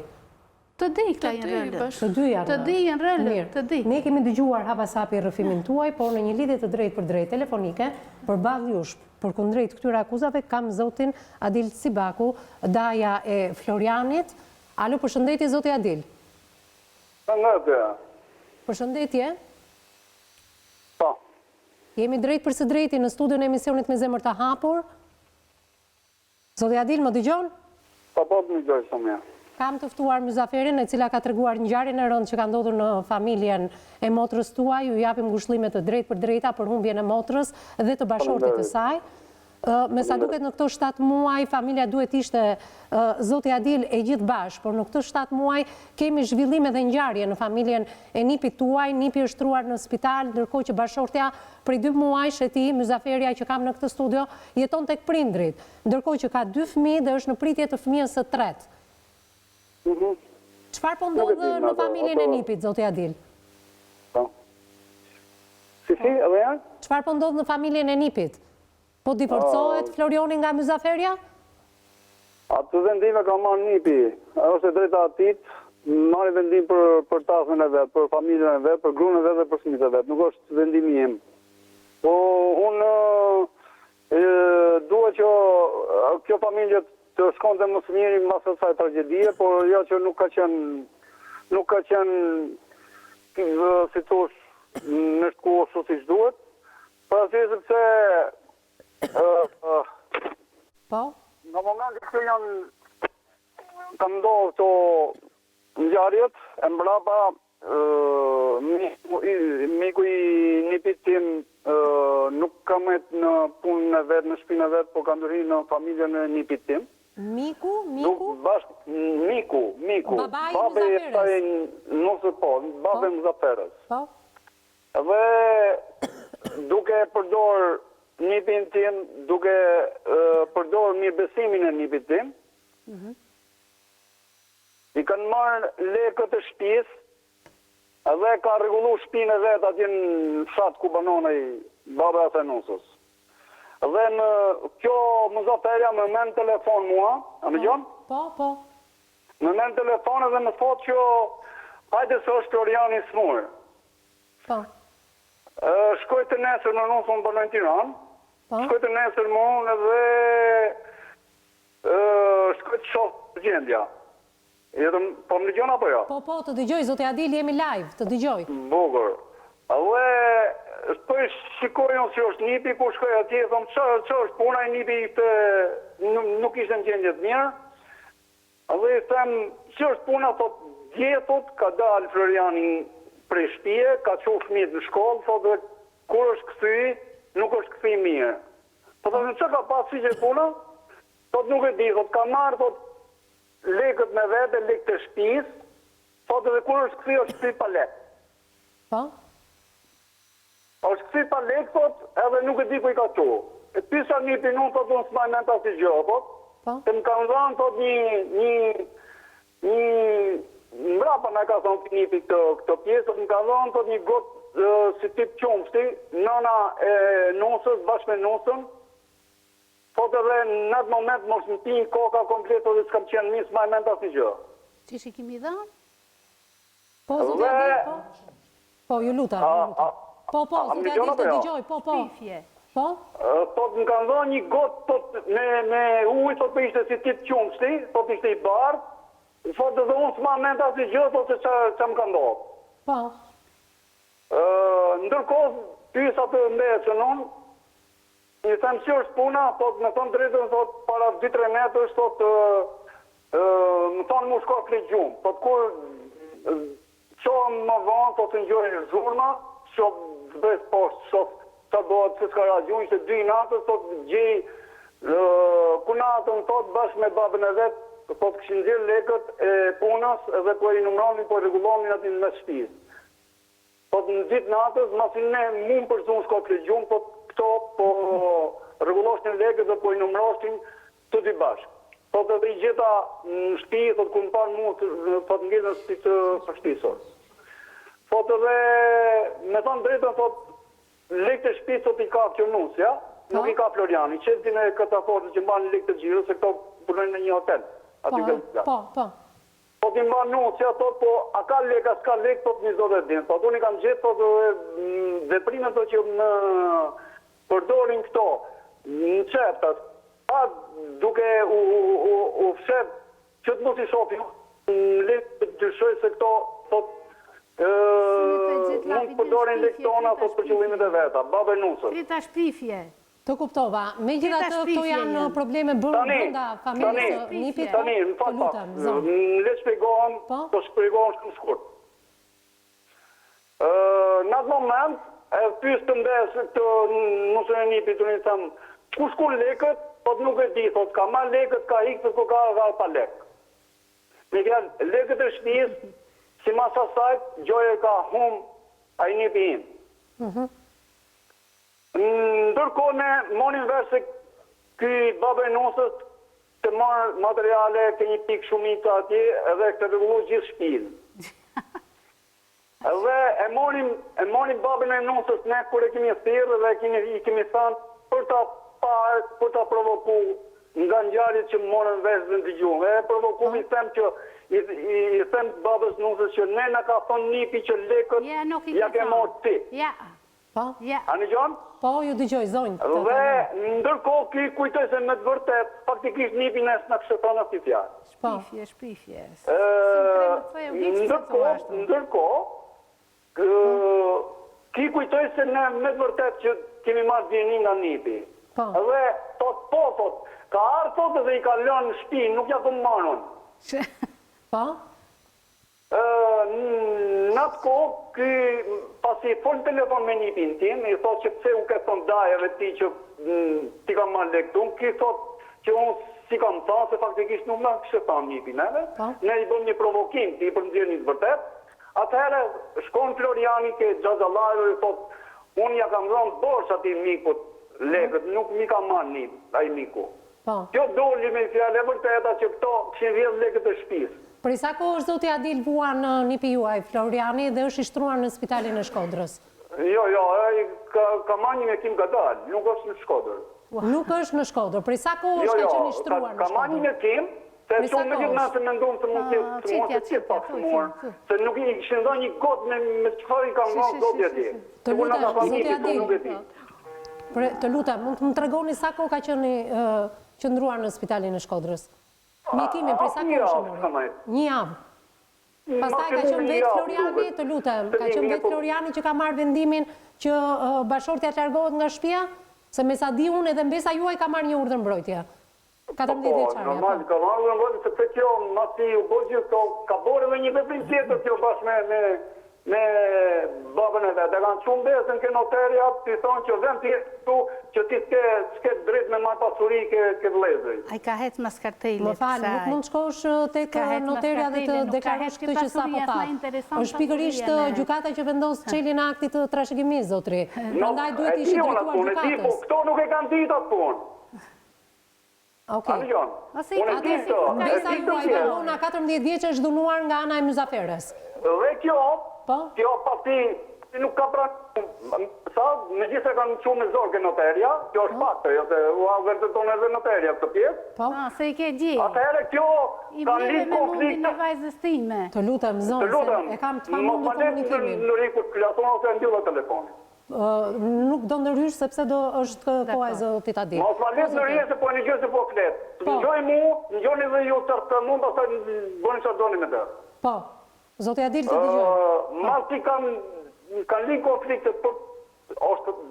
Të di këta jenë rëllë. Të dy janë. Të di jenë rëllë, të di. Ne kemi dëgjuar hapasapi rrëfimin tuaj, por në një lidhje të drejt për drejt telefonike, përballë jush, për kundrejt këtyre akuzave, kam Zotin Adil Cibaku, daja e Florianit. Alo, përshëndetje, Zoti Adil. Përshëndetje. Përshëndetje. Po. Jemi drejt për së drejti në studion e emisionit Me Zemër të Hapur. Zoti Adil, më dëgjon? Po, të dëgjoj shumë ja. Kam të ftuar Muzaferin, e cila ka treguar ngjarjen e rëndë që ka ndodhur në familjen e motrës tuaj. Ju japim ngushëllime të drejt për drejta për humbjen e motrës dhe të bashortit të saj. Me sa duket në këto 7 muaj, familja duhet ishte zoti Adil e gjithë bashkë, por në këto 7 muaj kemi zhvillime dhe ngjarje në familjen e nipit tuaj, nipi është truar në spital, ndërkohë që bashortja prej 2 muajsh e tij, Myzaferja që kam në këtë studio, jeton tek prindrit, ndërkohë që ka 2 fëmijë dhe është në pritje të fëmijës së tretë. Çfarë po ndodh në familjen e nipit, zoti Adil? Edhe janë? Çfarë po ndodh në familjen e nipit? Po divorcohet Florioni nga Myzaferja? Atë vendime ka marrë nipi, është drejta atit, marrë vendim për tasën e vetë, për familjen e vetë, për gruan e vetë dhe për fëmijët e vetë, nuk është vendimi im. Po unë dua që kjo familje të shkonte më së miri mbas asaj tragjedie, por jo që nuk ka qenë si thosh në shkollë siç duhet. Për arsye sepse Po? në momentin që ka ndodhur këto ngjarjet, e mbrapa miku i nipit tim nuk ka në punën e vet, në shtëpinë e vet, por ka ndërhyr në familjen e nipit tim. Miku? Miku. Babai Babai e Myzaferës? saj nëse po, babai e Myzaferës. Po? Dhe duke përdor nipin tim, duke përdor mirëbesimin e nipit tim, i kanë marrë lekët e shtëpisë, edhe ka rregullu shtëpinë e vet atje në fshat ku banon ai baba e nusës. Dhe në kjo Myzaferja më merr telefon mua, a më dëgjon? Po. Më merr telefon edhe më thotë që hajde se është Floriani smur. Po. Shkoj të nesër në nusën për në Tiranë. Po. Shkoj të nesër më unë dhe shkoj të shoh gjendja. Po më dëgjon apo jo? Po, të dëgjoj, zoti Adil, jemi live, të dëgjoj. Bukur. Dhe shkoj shikoj unë si është nipi, ku shkoj atje, thom që është puna i nipi nuk ishte në gjendje të mirë. Dhe i them, që është puna, thot, djetot ka dalë Floriani prej shtëpie, ka qenë fëmijët në shkollë, thotë kur është kthy, nuk është kthy mirë. Po thonë çka ka pasur si që puna? Thotë nuk e di, thotë ka marrë thotë lekët me vete, lekët e shtëpisë, thotë edhe kur është kthy është kthy pa lekë. Po? Është kthy pa lekë, thotë, edhe nuk e di ku i ka qu. E pyesa nipin unë, thotë unë s'maj mend asnjë gjë, thotë. Po? Se më kanë dhënë thotë një mbrapa me ka thonë nipi këto pjesë, më ka dhënë thotë një gotë si tip qumshti, nëna e nusës, bashkë me nusën, thotë edhe në atë moment mos më pinë koka komplet, dhe s'kam qenë mirë, s'maj mend asnjë gjë. Që shi kimi dhënë? Po, zoti Adil, po? Po, ju lutem. Po, zoti Adil, të dëgjoj, po. Shpifje. Po? Thotë më kanë dhënë një gotë thotë me ujë, thotë ishte si tip qumshti, thotë ishte i bardhë, thotë dhe unë s'ma mend asnjë gjë, thotë se ç'a më ka ndodhur. Po. Ndërkohë, pyes atë mbesën unë, i them që është puna, thotë me thonë drejtën, thotë para 2-3 metësh, thotë më thonë mu shko kli gjumë, thotë kur qohëm më vonë, thotë ngjoj zhurma, shoh zbes poshtë, shoh sa dohet se s'ka ragjun, ishte 2 natës, thotë gjej kunatën, thotë bashkë me babën e vetë, thotë këshin gjirë lekët e punës edhe po i numronin, po i regulonin atin me shtëpisë. Thotë në ditë natës, masin ne mund për zunë s'ka klegjumë, këto po reguloshin lekët dhe po i numroshin të dy bashkë. Thotë edhe i gjeta në shtëpi, thotë ku më parë mu, thotë në gjithë në shtëpi të përshtisor. Thotë edhe, me thonë drejtën, thotë, lekët e shtëpi thotë i ka kjo nusja, nuk i ka Floriani, qëtin e këta thotë që mbanë lekët e gjirë, se këto punojnë në një hotel. Po. Po t'i mba nusja, po a ka lek, a s'ka lek, po t'ni zote din. Po t'unë i kam gjithë, po veprimet të që më përdorin këto, në qeptas, pa duke u fshet, që të mos i shofi, në lek të dyshoj se këto, mund përdorin lek tona, po për qëllimet e veta, babe nusët. Krita shpifje. Të kuptova. Me gjitha të këto janë probleme brenda familjes së nipit. Tani, në fakt, le shpjegohem, të shpjegohem shumë shkurt. Në atë moment, e pyes të mbes të nusën e nipit, unë i them, ku shkon lekët, po nuk e di, thot, ka marrë lekët, ka ikë, po ka pa lekë. Me fjalë, lekët e shtëpisë, si mas asaj, gjoja ka hum ai nipi im. Ndërkohë ne monim vesh se ky baba e nusës të marrë materiale, ke një pikë shumica atje, edhe këtë rregullu gjithë shtëpinë. Edhe e monim babën e nusës ne kur e kemi thirrë dhe i kemi thënë për ta provoku nga ngjarjet që morën vesh në dëgjumë. E provokum i them që i them babës nusës që ne na ka thonë nipi që lekët ja ke marrë ti. Ja. Po? A në gjonë? Po, ju dëgjoj, zonjë. Dhe ndërkohë ky kujtoj se me të vërtet, faktikisht nipi në kështë thonë asnjë fjalë. Shpifje. Ndërkohë, ki kujtoj se ne me të vërtet që kemi marrë djeni nga nipi. Dhe thot, ka ardhur thot dhe i ka lënë në shtëpi, nuk ja të marrën. Po? Në atë kohë, pasi folë telefon me nipin tim, i thot që pse u ke thonë dajeve ti që ti ka marrë lektun, ki thot që unë si kam thanë, se faktikisht nuk në kështë thanë nipin edhe, ne i bëm një provokim, ti i përndzirë një të vërtet, atëherë shkon Floriani ke Gjazalajru i thot, unë ja kam dhënë borç ati mikut lekët, nuk mi ka marrë nip, a i miku. Kjo doli me fjallë e vërteta që këto këshin rrjedh lekët e shtëpisë. Për sa kohë është zoti Adil vuan në nipi juaj, Floriani, dhe është i shtruar në spitalin e Shkodrës? Jo, ka marrë një hekim ka dalë, nuk është në Shkodrë. Nuk është në Shkodrë, për sa kohë është ka qenë i shtruar në Shkodrë? Ka marrë një hekim, se që me gjithë nëse me ndonë se mund të tjetë pak së morë, se nuk i këshin dhe një gotë me qëfar i ka marrë zoti Adil. Të lutem, zoti Adil, të lutem, mund të më tregoni sa kohë ka qenë qëndruar në spitalin e Shkodrës? Mjekimin, për sa kohë është morë? Një javë. Pastaj ka qenë vetë Floriani, të lutem, ka qenë vetë Floriani që ka marrë vendimin që bashortja të largohet nga shtëpia, se me sa di unë edhe mbesa juaj ka marrë një urdhër mbrojtje. 14 vjeçare. Normal, ka marrë urdhër mbrojtje, sepse kjo masi u bë gjithë, ka bërë edhe një veprim tjetër kjo bashkë me babën e vetë. E kanë qumë besën ke noterja, ti thonë që vend tjetë tu, që ti s'ke drejt me marrë pasuri ke vlezëri. A i ka hecë mas kartelit. Më falë, nuk mund shkosh tek noterja dhe të deklarosh këtë që sa po thatë. Është pikërisht gjykata që vendos çeljen e aktit të trashëgimisë, zotri. Prandaj duhet ishi drejtuar gjykatës. Po këto nuk e kanë ditë atë punë. Okej. Mbesa juaj Valona 14 vjeç është dhunuar nga ana e Myzaferes. Dhe kjo pasi nuk ka pranë, sa me gjithë se kanë qumë me zorë ke noterja, kjo është fakte, jo se u vërteton edhe noterja këtë pjesë. Po, se i ke gjithë. Atëherë kjo ka lidhë konflikte. Një vajzës time. Të lutem, zonë, se e kam të pamundur komunikimin. Në rikut klason ose ndjullet telefonit. Nuk do ndërhysh sepse do është koha e zotit Adil. Mos ma letë në rrje se po një gjë se po kletë. Njoj mu, njoni dhe ju të mund, pasaj bëni që doni me të. Po, zotit Adil të dëgjoj. Mas ti kanë linë konfliktet,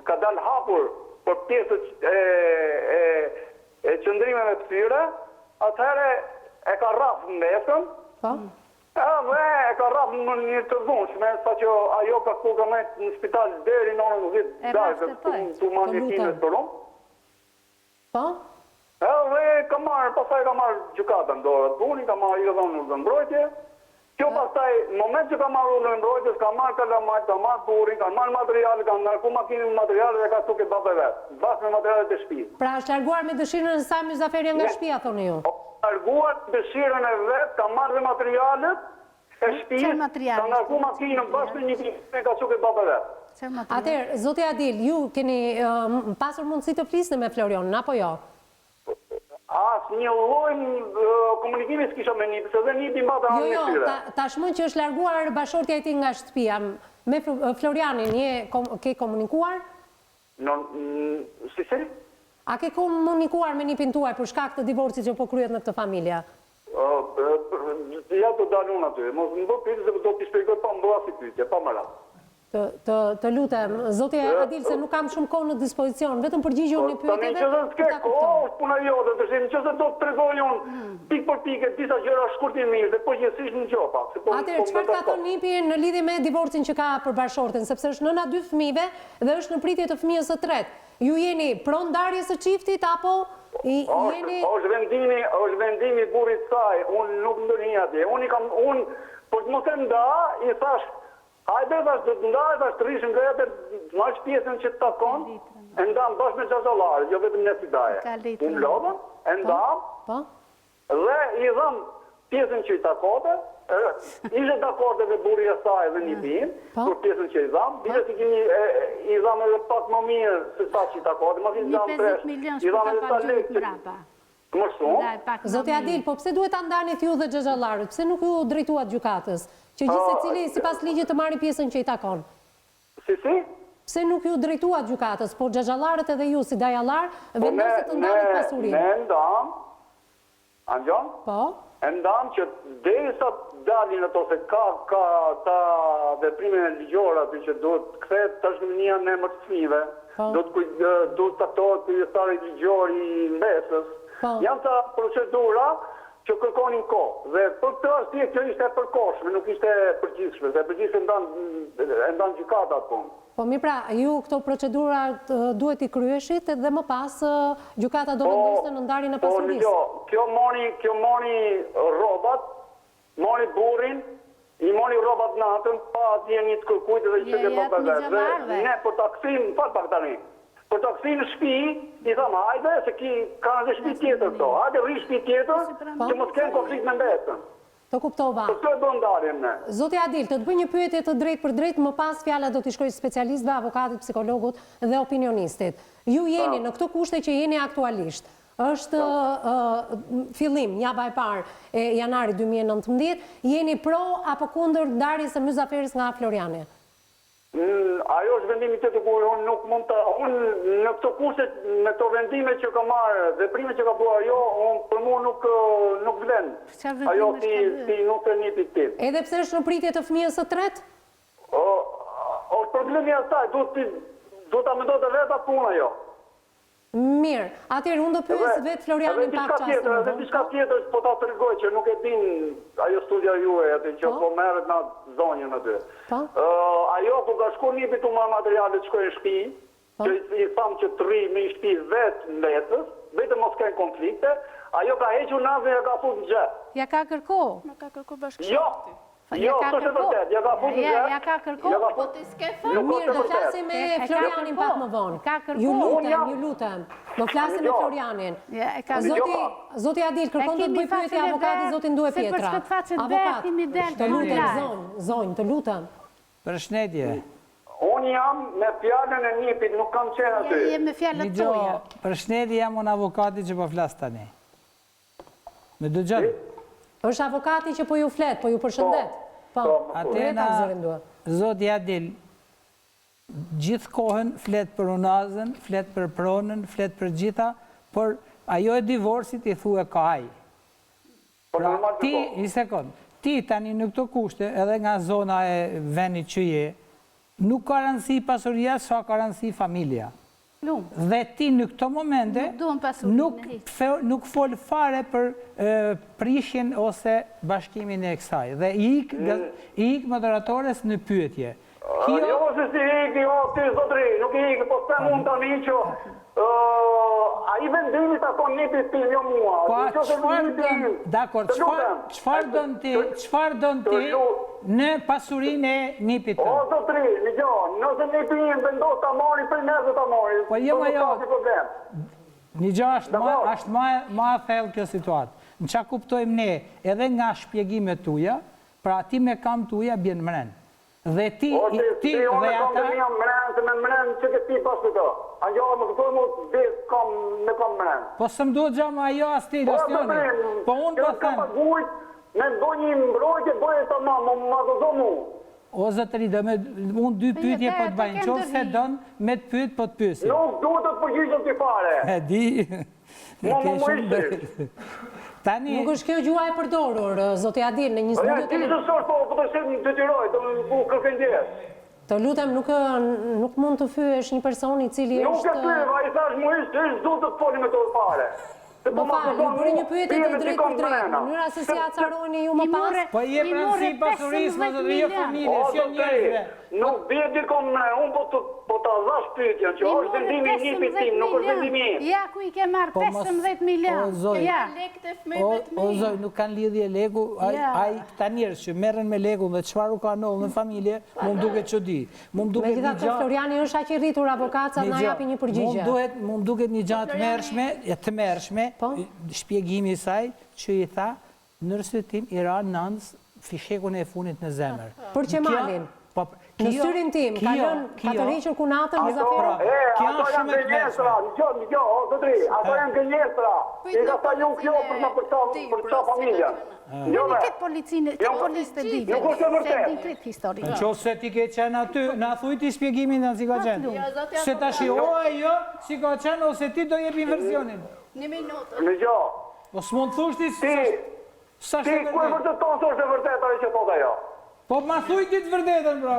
ka dalë hapur për pjesët e qëndrimeve të tyre, atëhere e ka rafë në mesën, dhe e ka rafë në një të dhunshme, sa që ajo ka ku ka me në spital deri në orën 10 dajë, të ma një kime të rumë. Po? Dhe ka marrë, pasaj ka marrë gjukata në dorët puni, ka marrë i dhënë në mbrojtje. Kjo pasaj, në moment që ka marrë në mbrojtjes, ka marrë kalamajt, ka marrë burin, ka marrë materiale, ka nërku makinin materiale dhe ka tuke babë vetë, basë me materiale të shtëpi. Pra është larguar me dëshirën e saj Myzaferja nga shtëpia, thoni ju? Larguar dëshirën e vetë, ka marrë dhe materialet e shtëpis, ka nërku makinin basë me një kime, ka tuke babë vetë. Atëherë, zoti Adil, ju keni pasur mundësi të flisni me Florionin, apo jo? Asë një lojnë komunikimi s'kisha me një, pëse dhe një ti mbata anë në tyre. Tashmë që është larguar bashortja e ti nga shtëpia, me Florianin ke komunikuar? Si? A ke komunikuar me një pintuar për shkak të divorcit që po kryet në këtë familja? Ja të dalë unë aty, mos në do piti se do t'i shpegoj pa më bëha si pytje, pa më ratë. Të lutem, zoti Adil, se nuk kam shumë kohë në dispozicion, vetëm përgjigjo një pyetjeve. Tani që s'ke kohë, është puna jote, të shemë që se do të tregoj unë pik për pike, disa gjëra shkurtimisht, dhe përgjithsisht në gjopa. Atëherë, çfarë ka thënë Nipi në lidhje me divorcin që ka për bashorten, sepse është nëna 2 fëmijëve dhe është në pritje të fëmijës së tretë. Ju jeni pronë ndarjes së çiftit apo jeni... është vendimi burrit saj, unë nuk ndërhi atje. Unë, për të mos e nda, i thash, hajde thash të ndaj, thash të rishën grete, të marrë pjesën që të takon, e ndam bashkë me xhaxhallarë, jo vetëm në fidaje. Unë lodhëm, e ndam, dhe i dhëm pjesën që i takote, ishe dakorde dhe burri e saj dhe një bimë, për pjesën që i dham, bile të kini i dham edhe pak më mirë se sa që i takote, ma finë dham tresh, i dham edhe sa lekë. Më shumë. Zoti Adil, po pse duhet ta ndanit ju dhe xhaxhallarët? Pse nuk ju drejtuat gjykatës? Që gjithë secili sipas ligjit të marrë pjesën që i takon. Si? Pse nuk ju drejtuat gjykatës, po xhaxhallarët edhe ju si dajallar vendoset të ndanit pasurinë? Ne ndam, Angjon? Po? E ndam që derisa dalin ato se ka ta veprimin e ligjore aty që duhet kthehet tashmënia në emër të fëmijëve, duhet taktohet kryetari ligjor i mbesës. Janë ta procedura që kërkonin kohë. Dhe për këtë arsye kjo ishte e përkohshme, nuk ishte e përgjithshme. Dhe përgjithshme e ndan gjykata atë punë. Po mi pra, ju këto procedura duhet i kryeshit dhe më pas gjykata do vendoste në ndarjen e pasurisë. Kjo moni rrobat, moni burrin, i moni rrobat natën, pa atje një të kërkujt dhe që ke për bazar. Dhe ne për taksim, fal pak tani. Për të kësi në shpi, i thamë, hajde, se ki kanë dhe shpi tjetër këto. Hajde, rri shpi tjetër, që mos kenë konflikt me mbetën. Të kuptova. Për të e do ndarjen ne. Zoti Adil, të të bëj një pyetje të drejt për drejt, më pas fjala do t'i shkoj specialistëve, avokatit, psikologut dhe opinionistit. Ju jeni në këto kushte që jeni aktualisht. Është fillim, java e parë e janarit 2019, jeni pro apo kundër ndarjes së Myzaferis nga Floriani? Ajo është vendimi të të kurë, unë nuk mund të... Unë në këto kushte, me këto vendime që ka marrë, veprime që ka bua ajo, për mu nuk vlen. Ajo ti nuk të një piktim. Edhe pse është në pritje të fëmijës së tretë? është problemi asaj, duhet ta mendoj të vetë atë punë ajo. Mirë, atëherë unë do pyes vetë Florianin pak çast. Edhe diçka tjetër po ta tregoj që nuk e din ajo studia juaj atë që po merret në zonjën aty. Ajo ku ka shkuar nipi tu marr materiale të shkojë në shtëpi, që i tham që të rri me shtëpi vetë në letës, vetëm mos kenë konflikte, ajo ka hequr nazën e ka futur në xhep. Ja ka kërkuar. Nuk ka kërkuar bashkëshorti. Jo, s'është vërtet, ja ka futur në xhep. Ja ka kërkuar. Po ti s'ke fal. Mirë, do flasim me Florianin pak më vonë. Ju lutem. Do flasim me Florianin. Zoti Adil, kërkon të bëj pyetje avokatit zotin Due Pietra. Avokat, të lutem, zonjë, të lutem. Përshëndetje. Unë jam me fjalën e nipit, nuk kam qenë aty. Jam me fjalën tuaja. Përshëndetje, jam unë avokati që po flas tani. Me dëgjon. Është avokati që po ju flet, po ju përshëndet. Po. Atena, zoti Adil, gjithë kohën flet për unazën, flet për pronën, flet për gjitha, por ajo e divorcit i thue ka ai. Pra, ti, një sekund, ti tani në këto kushte, edhe nga zona e vendit që je, nuk ka rëndësi pasuria, sa ka rëndësi familja. Dhe ti në këto momente nuk fol fare për prishjen ose bashkimin e kësaj. Dhe ik moderatores në pyetje. Jo, se si ik, jo, ti zotri, nuk ik, po se mund të një që a i vendimi të akon nipi të jo mua. Dakor, qëfar dën ti në pasurin e nipit të? O, zotri, një gjo, nëse nipi në vendos të amori, për nëse të amori. Po jo, një gjo është ma thellë kjo situatë. Në qa kuptojmë ne, edhe nga shpjegimet tuja, pra ti me kam tuja bjen mrenë. Dhe ti dhe ata... Se me mrenë që ke ti pas të të. A jo, më këtoj mu vetë me kam mrenë. Po së më duhet gjamë ajo as ti, Lostjoni. Po unë po thëmë. Me ndoj një mbrojtje, bëjë të ma të do mu. O zëtëri, unë dy pyetje po të bajnë, qovë se donë me të pyet po të pyesi. Nuk duhet të përgjishëm të fare. E di, në ke shumë dhe. Nuk është kjo gjua e përdorur, zoti Adil, në një studio të... Ti së sërë, po të shemë të tyroj, të më kërkën djerë. Të lutem, nuk mund të fyesh një person i cili Nuk e është... pyeva, i thash mu ishtë du të të foli me të fare. Më falë, ju bërë një pyetje të drejt për drejt, në mënyra se si acarojni ju më pas. Po je pranësi pasurisë, më dhe jo familjes, jo njerëzve. Nuk bje dikom me, unë po të azash pyetjen, që është vendimi i njipit tim, nuk është vendimi im. Ja, ku i ke marrë 15 milion. Ja. O zoj, nuk kanë lidhje legu, këta njerëz që merren me legu dhe çfarë u ka ndodhur në familje, mu më duket çudi. Megjithatë Floriani është aq i rritur avokat sa na japi një përgjigje. Mu më duket një gjatë të mërshme, shpjegimi i saj që i tha, në rësëtim i ra nëndës fishekun e funit në zemër. Për Qemalin. Në syrin tim, ka të rriqër kunatën në zafira? Ato janë gënjestra, ato janë gënjestra. I ka ta ju kjo për qa familja. Në këtë policinë, këtë policë të ditë. Nuk është e vërtet. Se di këtë histori. Në qofë se ti ke qenë aty, në thujti shpjegimin në si ka qenë. Se ta shioa jo, si ka qenë, ose ti do jepi versionin. Një minutë. Në gjo. Po s'mon thushti Ti, ku e vërtet tonë së është e vërtet ajo që thot ajo? Po ma thujti të vërdetën, bro.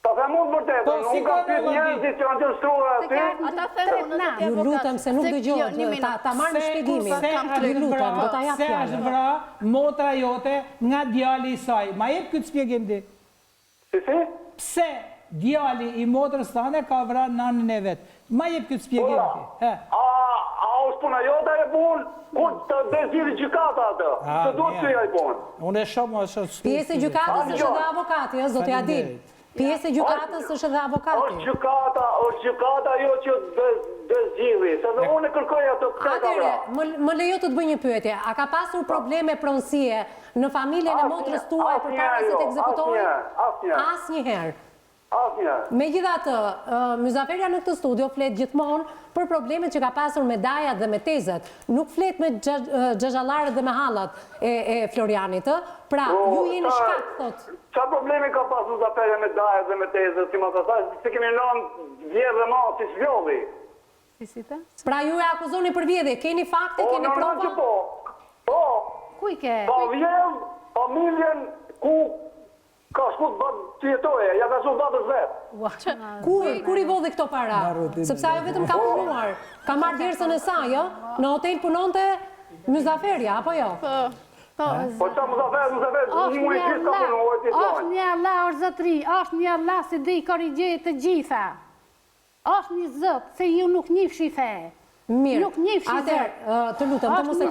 Ta the mund vërtetën, unë ka pyet njerëzit që janë të shkruar aty. Ata thënë na. Ju lutem se nuk dëgjohet, ta marrë në shpjegimin. Ju lutem, do ta jap Se është vra motra jote nga djali i saj. Ma jep këtë shpjegim ti. Si? Pse djali i motrës tane ka vra nanën e vetë? Ma jep këtë shpjegim ti. A është puna jota e punë? Kur të deziri gjykata atë? Të duhet që ja i punë? Unë e shumë, Pjesë e gjykatës është edhe avokati, zotë Adil. Pjesë e gjykatës është edhe avokati. është gjykata jo që deziri, se dhe unë e kërkoja të Atere, më lejo të të bëj një pyetje. A ka pasur probleme pronësie në familjen e motrës tuaj për para se të ekzekutohet? Asnjëherë. Megjithatë, Myzaferja në këtë studio flet gjithmonë për problemet që ka pasur me dajat dhe me tezet. Nuk flet me xhaxhallarët dhe me hallat e Florianit. Pra, ju jeni shkak, thot. Qa problemi ka pasur Myzaferja me dajat dhe me tezet, si më të thaj, se kemi nënë vjedhe dhe ma, si shvjolli. Pra, ju e akuzoni për vjedhje, keni fakte, keni prova? Po. Ku i ke? Pa vjedh, familjen ku ka shkut të jetoje, ja ka shkut batës vetë. Kur i vodhi këto para? Sepse ajo vetëm ka punuar. Ka marrë djersën e saj, jo? Në hotel punonte Myzaferja, apo jo? Po qa Myzafer, një mu i gjithë ka punuar të është një Allah, është zotri, është një Allah se dhe i korrigjeje të gjitha. është një zot, se ju nuk njifshi fe. Mirë, atër, të lutëm, të mos e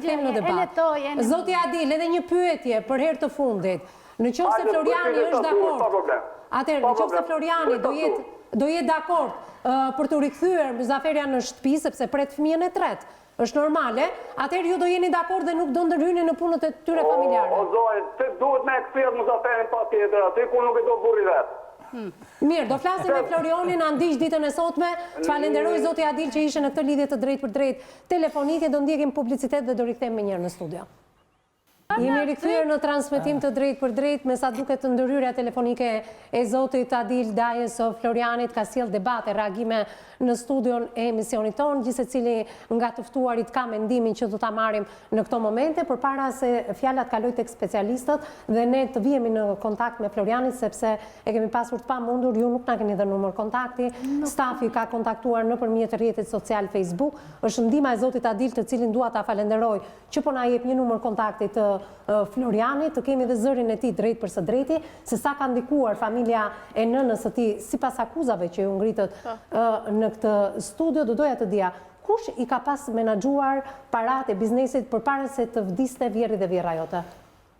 këtem në debat, Zoti Adil, edhe një pyetje për herë të fundit. Në qoftë se Floriani është dakord, atër, në qoftë se Floriani do jetë dakord për të rikthyer Myzaferja në shtëpi, sepse pret fëmijën e tretë, është normale, atër ju do jeni dakord dhe nuk do ndërhyni në punët e tyre familjare. O zoj, të duhet me këthijet Myzaferin pa tjetër, aty ku nuk e do burri vetë. Mirë, do flasim me Florionin, andiq ditën e sotme, që falenderoj Zoti Adil që ishe në këtë lidhje të drejt për drejt telefonike, do ndjekim publicitet dhe do rikthejmë me njërë në studio. Jemi rikthyer në transmetim të drejt për drejt, me sa duket të ndërhyrja telefonike e Zotit Adil Dajës Florianit ka sjell debate, reagime në studion e emisionit tonë, gjithse cili nga të ftuarit ka mendimin që do ta marrim në këto momente, përpara se fjalat kaloj tek specialistët dhe ne të vihemi në kontakt me Florianin, sepse e kemi pasur të pamundur, ju nuk na keni dhënë numër kontakti, stafi ka kontaktuar nëpërmjet rrjetit social Facebook, është ndihma e Zotit Adil, të cilin dua ta falenderoj që po na jep një numër kontakti të Florianit, të kemi dhe zërin e tij drejt për së drejti, se sa ka ndikuar familja e nënës së tij sipas akuzave që ju ngritët në këtë studio, do doja të dija kush i ka pas menaxhuar paratë e biznesit përpara se të vdiste Vjerri dhe vjerra jote?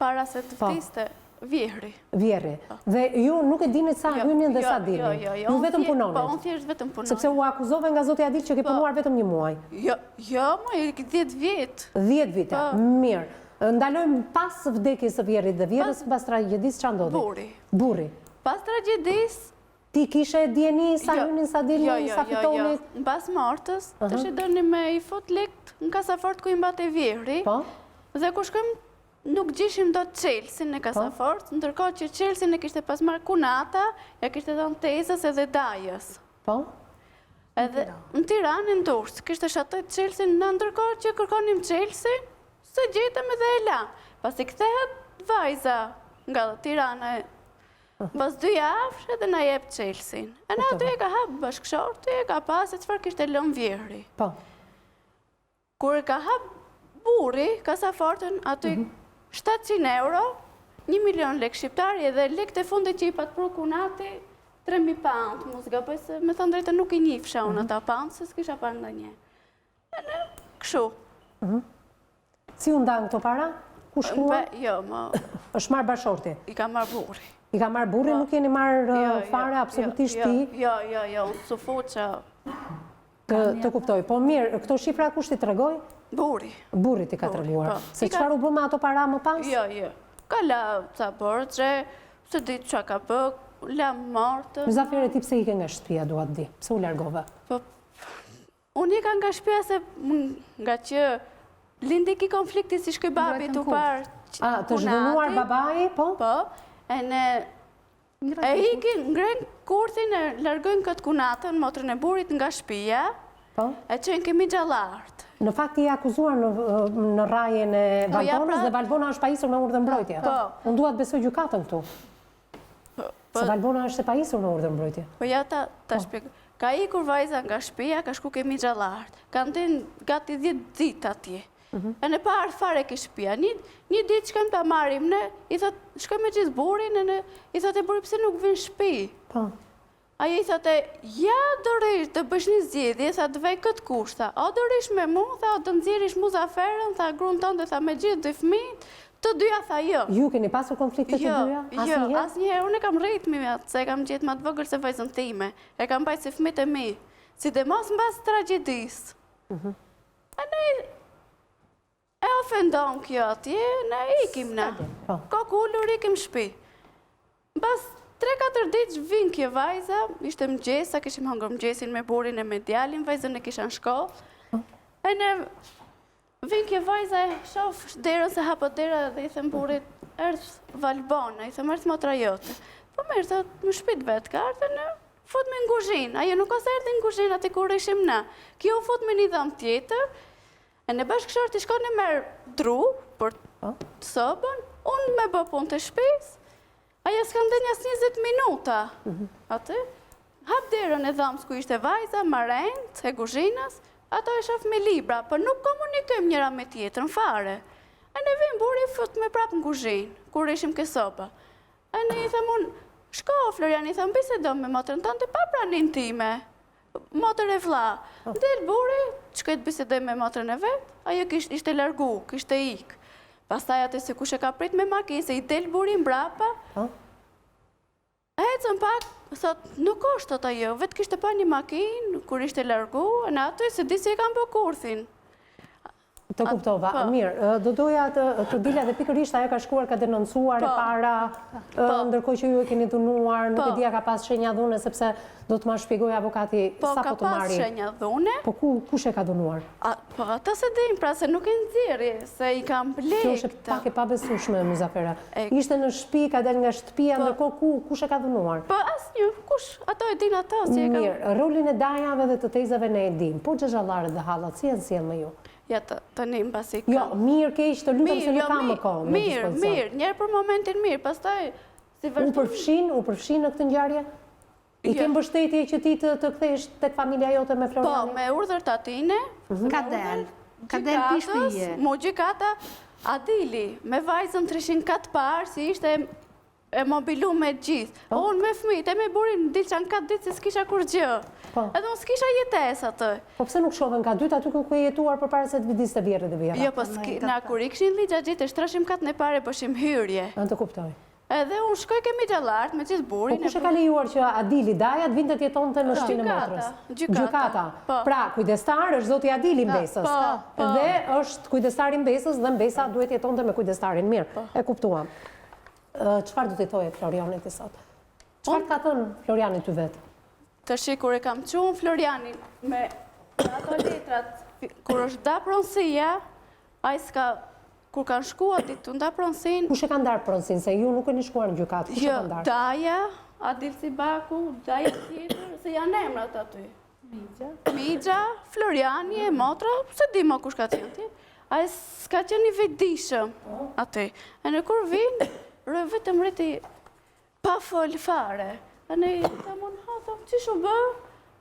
Para se të vdiste Vjerri. Vjerri. Dhe ju nuk e dinit sa hynin dhe sa dinin. Ju vetëm punonit. Po, unë thjesht vetëm punonit. Sepse u akuzove nga Zoti Adil që ke punuar vetëm një muaj. Jo, më 10 vjet. 10 vite. Mirë. Ndalojmë pas vdekjes së Vjerrit dhe vjerrës, pas tragjedisë ç'a ndodhi? Burri. Pas tragjedisë ti kishe dieni sa hynin, sa dilnin, sa fitonin? Jo. Pas martës, tash e dëni me i fut lekt në kasafort ku i mbate Vjerri. Po. Dhe kur shkojmë nuk gjishim do të Çelsin në kasafort, ndërkohë që Çelsin e kishte pas marrë Kunata, ja kishte dhënë Tezës edhe Dajës. Po. Edhe në Tiranë, në Durrës, kishte shatet Çelsin, në ndërkohë që kërkonim Çelsin, se gjetëm edhe e la. Pasi kthehet vajza nga Tirana Bas 2 javësh edhe na jep Chelsea. E na aty e ka hap bashkëshorti, e ka pas se çfarë kishte lënë Vjeri. Po. Kur e ka hap burri, kasafortën, aty 700 euro, 1 milion lek shqiptari edhe lek të fundit që i pat pru kunati, 3.000 pound, mos gaboj se me thënë drejtë nuk i njifsha unë ata pound, se s'kisha parë ndonjë. E në këshu. Si u ndan këto para? Ku shkuan? Jo, më Është marrë bashorti. i ka marrë burri. I ka marrë burri, nuk jeni marrë fare, absolutisht ti? Jo, unë sufu që Të kuptoj. Po mirë, këto shifra kush ti tregoj? burri. Burri ti ka treguar. Se çfarë u bë me ato para më pas? Jo. Ka la ca borxhe, se ditë që ka bë, la martë. Muzafire, ti pse ike nga shtëpia, dua të di? Pse u largove? Po, unë ika nga shtëpia se nga që lindi ki konflikti si shkoj babi të parë. Të zhvilluar babai, po? Po, e ikin, ngren kurthin, e largojnë këtë kunatën, motrën e burit nga shtëpia, Po? e qenë kemi gjallartë. Në fakt i akuzuar në rajen e Valbonës dhe Valbona është pajisur me urdhër mbrojtje. Po. Unë dua të besoj gjykatën këtu. Se Valbona është e pajisur me urdhër mbrojtje. Po ja ta shpjegoj. Ka ikur vajza nga shtëpia, ka shku kemi gjallartë. Kanë tenë gati 10 ditë atje. E në parë fare ke shtëpia. Një ditë që kam të marim ne, i thot, shkoj me gjithë burin, i thot e buri pse nuk vën shtëpi. Po. Aja i thote, ja dorish të bësh një zgjedhje, tha të vej këtë kusht, tha, o dorish me mu, tha, o të nxjerrish Muzaferën, tha, gruan tënde, tha, me gjithë 2 fëmijët, të dyja tha jo. Ju keni pasur konflikte të dyja? Jo, asnjëherë, unë e kam rrit me atë, se e kam gjetë më të vogël se vajzën time, e kam bajtë si fëmijët e mi, sidomos mbas tragjedisë. E ne e ofendon kjo atje, ne ikim na. Ka kullur, ikim shtëpi. Mbas 3-4 ditë vinë kjo vajza, ishte mëgjes, sa kishim hangër mëgjesin me burin e me djalin, vajzën e kisha në shkollë. E në vinë kjo vajza, shof derën se hapët dera dhe i them burit, erdhë Valbona, i them erdhë motra jote. Po mirë, thot, më shpit vetë ka ardhë, në fut me në kuzhinë. Ajo nuk ose erdhë në kuzhinë, ati kur ishim na. Kjo u fut me një dhëmë tjetër, e në bashkëshorti shkon e merë dru, për të sobën, unë me bë punë të shpisë. Aja s'kam dhe njës 20 minuta. Atë, hap derën e dhëmës ku ishte vajza, marent, e kuzhinës, ato e shaf me libra, për nuk komunikojmë njëra me tjetërën fare. E ne vim buri fut me prapë në kuzhinë, kur ishim ke sopa. E ne i thëmë unë, shko, Florian, i thëmë bisedon me motrën tënde pa pranin time, motër e vlla. Del buri, shkojt bisedoj me motrën e vetë, ajo ishte largu, kishte ikë. Pastaj atë se kush e ka prit me makinë, se i del burin brapa. Ecën pak, thot, nuk është të ajo, vetë kishte pa një makinë, kur ishte largu, në atë se di se e kam bë kurthin. Të kuptova, mirë, do doja të dila dhe pikërisht ajo ka shkuar ka denoncuar e para, ndërkohë që ju e keni dhunuar, nuk e dia ka pas shenja dhune, sepse do të ma shpjegoj avokati sa po të marri. Po, ka pas shenja dhune. Po, kush e ka dhunuar? Po, ata se dim, pra se nuk e nxjerri, se i kam blekta. Kjo është pak e pabesueshme, Muzafera. Ishte në shtëpi, ka del nga shtëpia, ndërkohë kush e ka dhunuar? Po, asnjë, kush, ato e din ata, si e kam... Mirë, rolin e dajave dhe të tezave ne e dim, po xhaxhallarët dhe hallat, si janë sjell me ju? Ja, të njëm pasi kam... Jo, mirë keq të lutem se nuk kam më kohë. Mirë, njerë për momentin mirë, pastaj si vërtet... U përfshin në këtë ngjarje? I ke mbështetje që ti të kthesh tek familja jote me Florianin? Po, me urdhër të atine. Ka del pishpije. Mu gjykata Adili, me vajzën 304 parë, si ishte e mobilu me gjithë. Unë me fëmijët, e me burin dilë që në 4 ditë se s'kisha kur gjë. Edhe unë s'kisha jetes atë. Po pse nuk shovën ka 2 aty ku e jetuar për para se të vidis të vjerë dhe vjera? Jo, po na kur i këshin ligja gjithë, e shtrashim katë në pare bëshim hyrje. Të kuptoj. Edhe unë shkoj kemi gjallartë me gjithë burin. Po kush e ka lejuar që Adili Dajat vinte të jetonte në shtëpinë e motrës? Gjykata. Pra, kujdestar është zoti Adili Mbesës. Dhe është kujdestari Mbesës dhe Mbesa duhet jetonte me kujdestarin. Mirë, e kuptuam. Çfarë do t'i thoje Florianit i sot? Çfarë ka thënë Floriani ty vetë? Të shi, kur e kam qunë Florianin me ato letrat, kur është da pronësia, a i s'ka, kur kanë shkuat i të nda pronësin... Kush e ka ndarë pronësin, se ju nuk e një shkuar në gjykat, kush e ka ndarë? Daja, Adil Sibaku, Daja tjetër, se janë emrat aty. Migja, Floriani e motra, se di ma kush ka qenë tjetë. A i s'ka qenë i vedishëm aty. E në kur vinë, vetëm rriti pa fol fare. A ne ta mund thom, që shu bë?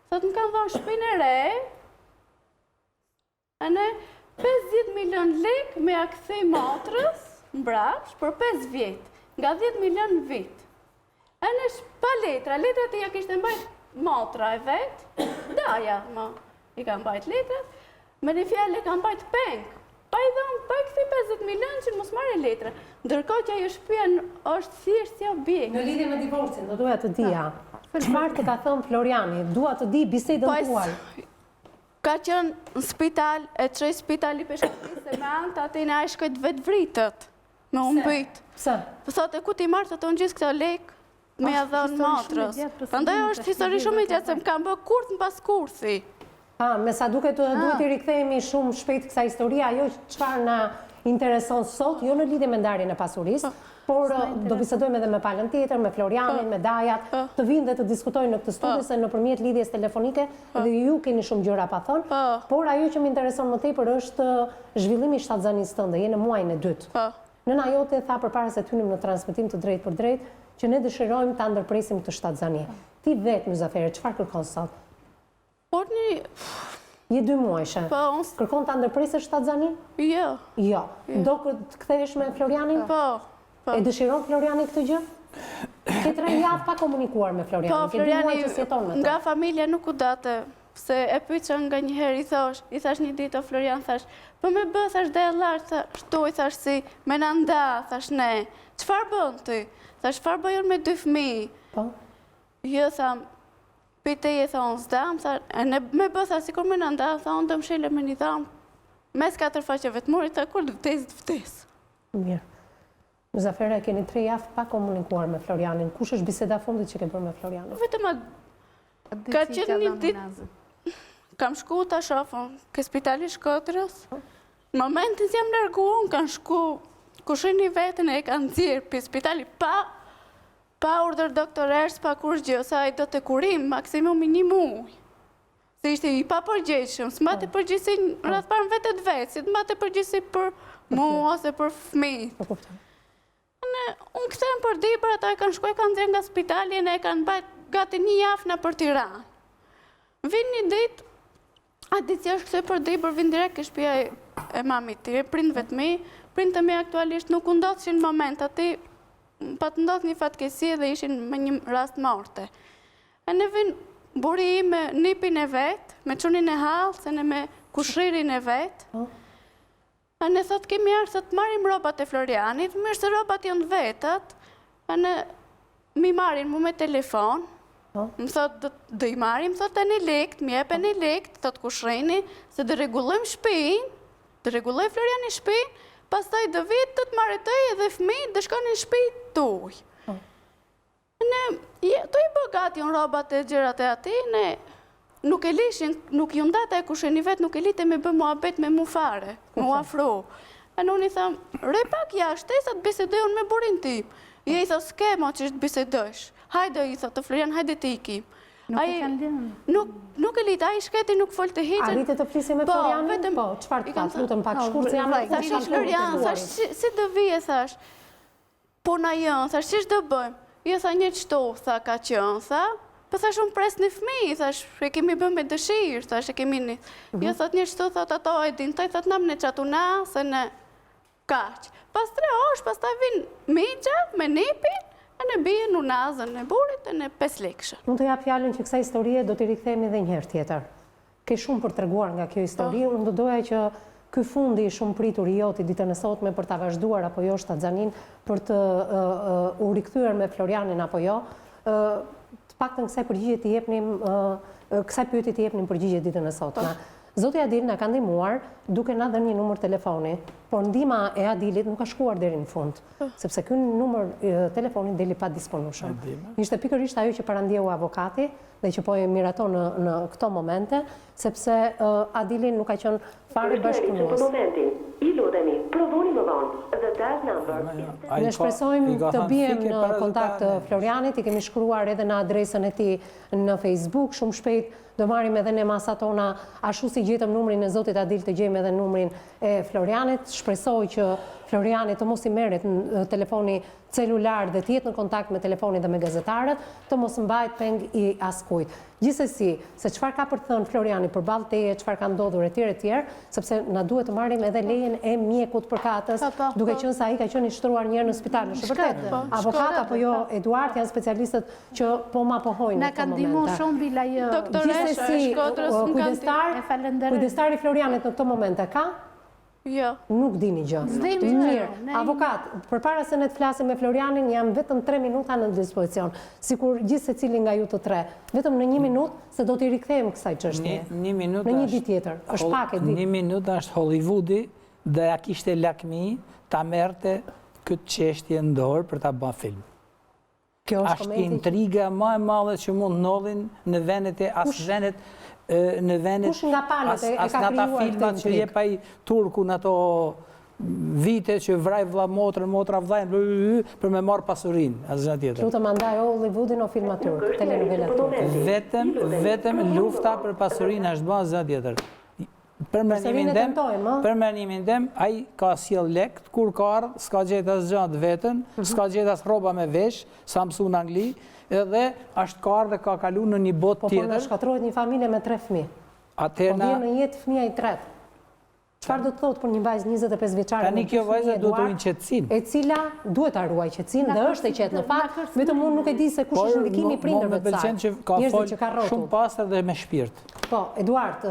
Thot më kanë dhënë shtëpinë e re. A ne 50 milion lek me a kthej motrës mbrapsh për 5 vjet, nga 10 milion në vit. A ne pa letrat e ja kishte mbajt motra e vet, daja i ka mbajt letrat, me një fjalë e ka mbajt peng. Pa i dhënë, pa i kthej 50 milion që mos marrë letra. Ndërkohë që ajo shtëpia është thjesht si objekt. Në lidhje me divorcin, do doja të dija. Çfarë të ka thënë Floriani? Dua të di bisedën tuaj. Ka qenë në spital, e çoi spitali Peshkërisë se me anë atë na e shkojt vetë vritët. Me humbit. Pse? Po thotë ku ti marr të gjithë këto lek me ia dhënë motrës. Prandaj është histori shumë e gjatë se më kanë bë kurth mbas kurthi. Me sa duket duhet i rikthehemi shumë shpejt kësaj historie, ajo çfarë na intereson sot, jo në lidhje me ndarjen e pasurisë, por do bisedojmë edhe me palën tjetër, me Florianin, me Dajat, të vinë dhe të diskutojnë në këtë studio se nëpërmjet lidhjes telefonike dhe ju keni shumë gjëra pa thonë, por ajo që më intereson më tepër është zhvillimi i shtatzanisë tënde, je në muajin e dytë. Nëna jote tha përpara se të hynim në transmetim të drejtë për drejtë që ne dëshirojmë ta ndërpresim këtë shtatzani. Ti vetë Myzafere, çfarë kërkon sot? Por një... Je 2 muajshe. Kërkon ta ndërpresësh shtatzanin? Jo. Jo. Do të kthehesh me Florianin? Po. E dëshiron Floriani këtë gjë? Ke 3 javë pa komunikuar me Florianin. Po, Floriani nga familja nuk u date, se e pyetja nga një herë i thash një ditë o Florian, thash, po me bë, thash dhe e lartë, shtu i thash si, me në nda, thash ne, qëfar bën ty? Thash, qëfar bëjon me 2 fëmijë? Po? Jo, tham, pite i e thonë, zdam, me bë, thash, si kur me në nda, thonë, do më shile me një dhamë, mes 4 faqeve të murit, kur dhe vtes. Mirë. Myzafere, keni 3 javë pa komunikuar me Florianin. Kush është biseda fundit që ke bërë me Florianin? Vetëm ka qenë një ditë, kam shku të shofën, ke spitali Shkodrës. Në momentin që jam larguar, kanë shku, kushin i vetën e kanë dzirë për spitali pa urdhër doktorers, pa kur gjë, sa i do të kurim, maksimum 1 muaj. Se ishte i pa përgjegjshëm, s'mbate përgjegjësi rreth parë vetët vetë, si t'mbate përgjegjësi për mua ose për fëmijët. Unë këthem për dibër, ata e kanë shkuar, kanë nxjerrë nga spitali, ne e kanë bajt gati 1 javë për Tiranë. Vin një ditë, a ditë që është këthe për dibër, vin direkt ke shtëpia e mamit tire, prindëve të mi, prindët e mi aktualisht nuk u ndodhshin moment ati, pa të ndodh një fatkesi dhe ishin me një rast morte. E ne vin buri me nipin e vetë, me qunin e halë, me kushririn e vetë. A ne thot kemi arë se të marim robat e Florianit, mirë se robat janë vetët, a ne mi marim mu me telefon, më thot dhe i marim, thot e një lekt, mi jep e një lekt, thot kushrini, se dhe regullojmë shpin, dhe regulloj Floriani shpin, pas taj dhe vitë të të maritoj edhe fmi dhe shkoni shpin tuj. Ne, të i bëgati unë robat e gjerat e ati, ne, nuk e lishin, nuk ju ndata e kusheni vetë, nuk e lite me bë muhabet me mu fare, mu afro. E në unë i thamë, re pak jashtë, e sa të bisedojnë me burin tim. Je i thamë, s'ke mo që është bisedojsh. Hajde, i thamë, të Florian, hajde të ikim. Nuk e kanë lënë? Nuk e litë, a i shketi nuk folë të hiqen. A rritë të flisi me Florianin? Po, qëfar të pasë, lutëm pak shkurë, se janë thash, Florian, thash, si dë vije, thash, puna jënë, thash, qish dë bëjmë? Jo, tha një qëto, tha, ka qënë, tha, për thash unë pres një fmi, thash, e kemi bëm me dëshirë, thash, e kemi një. Jo, thot një qëto, thot, ato e din, thot, nam në qatuna, se në kaqë. Pas 3 orë, pas ta vinë migja, me nipin, e në bije në nazën e burit, e në 5 lekshë. Mund të japë fjallën që kësa historie do t'i rikthejmë edhe njëherë tjetër. Ke shumë për të treguar nga kjo historie, unë do doja që ky fundi shumë pritur i joti ditën e sotme për ta vazhduar apo jo shtatzanin, për të u rikthyer me Florianin apo jo, paktën kësaj përgjigje të jepnim, kësaj pyetje të jepnim përgjigje ditën e sotme. Zoti Adil na ka ndihmuar duke na dhënë një numër telefoni, por ndihma e Adilit nuk ka shkuar deri në fund, sepse ky numër telefoni deli pa disponueshëm. Ishte pikërisht ajo që parandjeu avokati dhe që po e miraton në këto momente, sepse Adili nuk ka qenë fare bashkëpunues. I lutemi, provoni më vonë. The dial number. Ne shpresojmë të bijem në kontakt Florianit, i kemi shkruar edhe në adresën e tij në Facebook, shumë shpejt do marrim edhe ne masat tona, ashtu si gjetëm numrin e Zotit Adil të gjejmë edhe numrin e Florianit. Shpresoj që Floriani të mos i merret në telefoni celular dhe të jetë në kontakt me telefonin dhe me gazetarët, të mos mbajt peng i askujt. Gjithsesi, se çfarë ka për të thënë Floriani përballë teje, çfarë ka ndodhur etj, sepse na duhet të marrim edhe lejen e mjekut përkatës, duke qenë se ai ka qenë i shtruar një herë në spital, në vërtet. Avokat apo jo, Eduard, janë specialistët që po ma pohojnë Na në ka këtë ndihmuar moment. shumë bila jo. Gjithsesi, kujdestari Florianit në këtë moment e ka? Jo. Nuk dini gjë. Mirë, avokat, përpara se ne të flasim me Florianin, jam vetëm 3 minuta në dispozicion, sikur gjithë secili nga ju të tre. Vetëm në 1 minutë se do t'i rikthejmë kësaj çështje. Në një ditë tjetër. Është pak e di. 1 minutë është Hollywoodi dhe ja kishte lakmi ta merrte këtë çështje në dorë për ta bërë film. Kjo është Është intriga më e madhe që mund ndodhin në vendet e vendet në vendet Kush nga palët e ka krijuar krijuar filmat që jep ai turku në ato vite që vraj vlla motrën, motra vllajën për me marr pasurinë, asgjë tjetër. Lutem andaj Hollywoodin o filma turk, telenovelat turke. Vetëm lufta për pasurinë është bën asgjë tjetër. Për menimin tem, ai ka sjell lek, kur ka ardh, s'ka gjetë asgjë të vetën, s'ka gjetë as rroba me vesh, sa mësu në Angli, edhe është ka ardhur dhe ka kalu në një botë Po na tjetër. shkatërrohet një familje me 3 fëmijë. Po vjen në jetë fëmia i tretë. Çfarë do të thotë për një vajzë 25 vjeçare? Tani kjo vajzë duhet të ruajë qetësinë. E cila duhet ta ruaj qetësinë dhe është e qetë në fakt, vetëm unë nuk e di se kush është ndikimi i prindërve të saj. Më pëlqen që ka folë shumë pastër dhe me shpirt. Po, Eduard,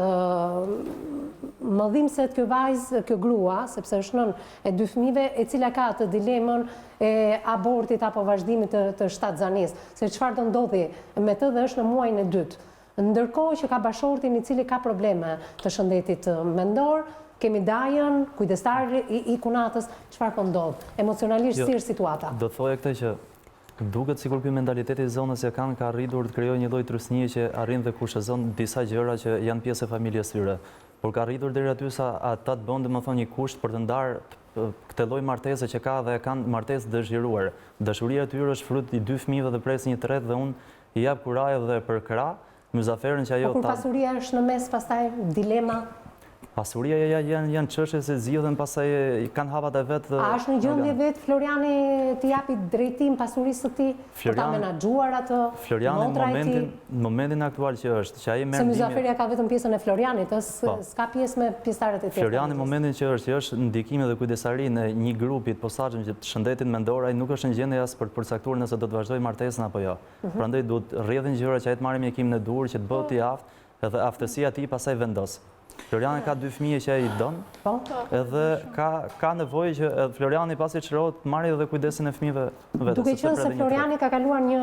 më dhimbset kjo vajzë, kjo grua, sepse është nën e 2 fëmijëve, e cila ka të dilemën e abortit apo vazhdimit të shtatzanisë, se çfarë do ndodhi me të dhe është në muajin e 2. Ndërkohë që ka bashortin i cili ka probleme të shëndetit mendor, kemi Dajën, kujdestari i kunatës, çfarë po ndodh? Emocionalisht si është situata? Do të thoja këtë që duket sikur ky mentaliteti i zonës që kanë ka arritur të krijojë një lloj trusnie që arrin dhe kushëzon disa gjëra që janë pjesë e familjes tyre. Por ka arritur deri aty sa ata të bënë domethënë një kusht për të ndarë këtë lloj martese që ka dhe kanë martesë dëshiruar. Dashuria e tyre është frut i 2 fëmijëve dhe pres një tret dhe unë i jap kuraj dhe për krah myzaferën që ajo ta. Po kur pasuria është në mes, pastaj dilema. Pasuria janë çështje se zgjidhen pastaj kanë hapat e vet. A është në gjendje vet Floriani të japi drejtim pasurisë së tij për ta menaxhuar atë? Floriani në momentin aktual që është, që ai merr ndihmë. Se myzaferja ka vetëm pjesën e Florianit, s'ka pjesë me pjesëtarët e tjerë. Floriani në momentin që është ndikimi dhe kujdesari në një grupi të posaçëm që shëndetin mendor, ai nuk është në gjendje as për të përcaktuar nëse do të vazhdojë martesën apo jo. Prandaj duhet rrjedhin gjëra që ai të marrë mjekimin e duhur, që të bëhet i aftë, edhe aftësia e tij pastaj vendos. Floriani ka 2 fëmijë që ai i don, edhe ka nevojë që Floriani pasi çrohet të marrë edhe kujdesin e fëmijëve vetë. Duke qenë se Floriani ka kaluar një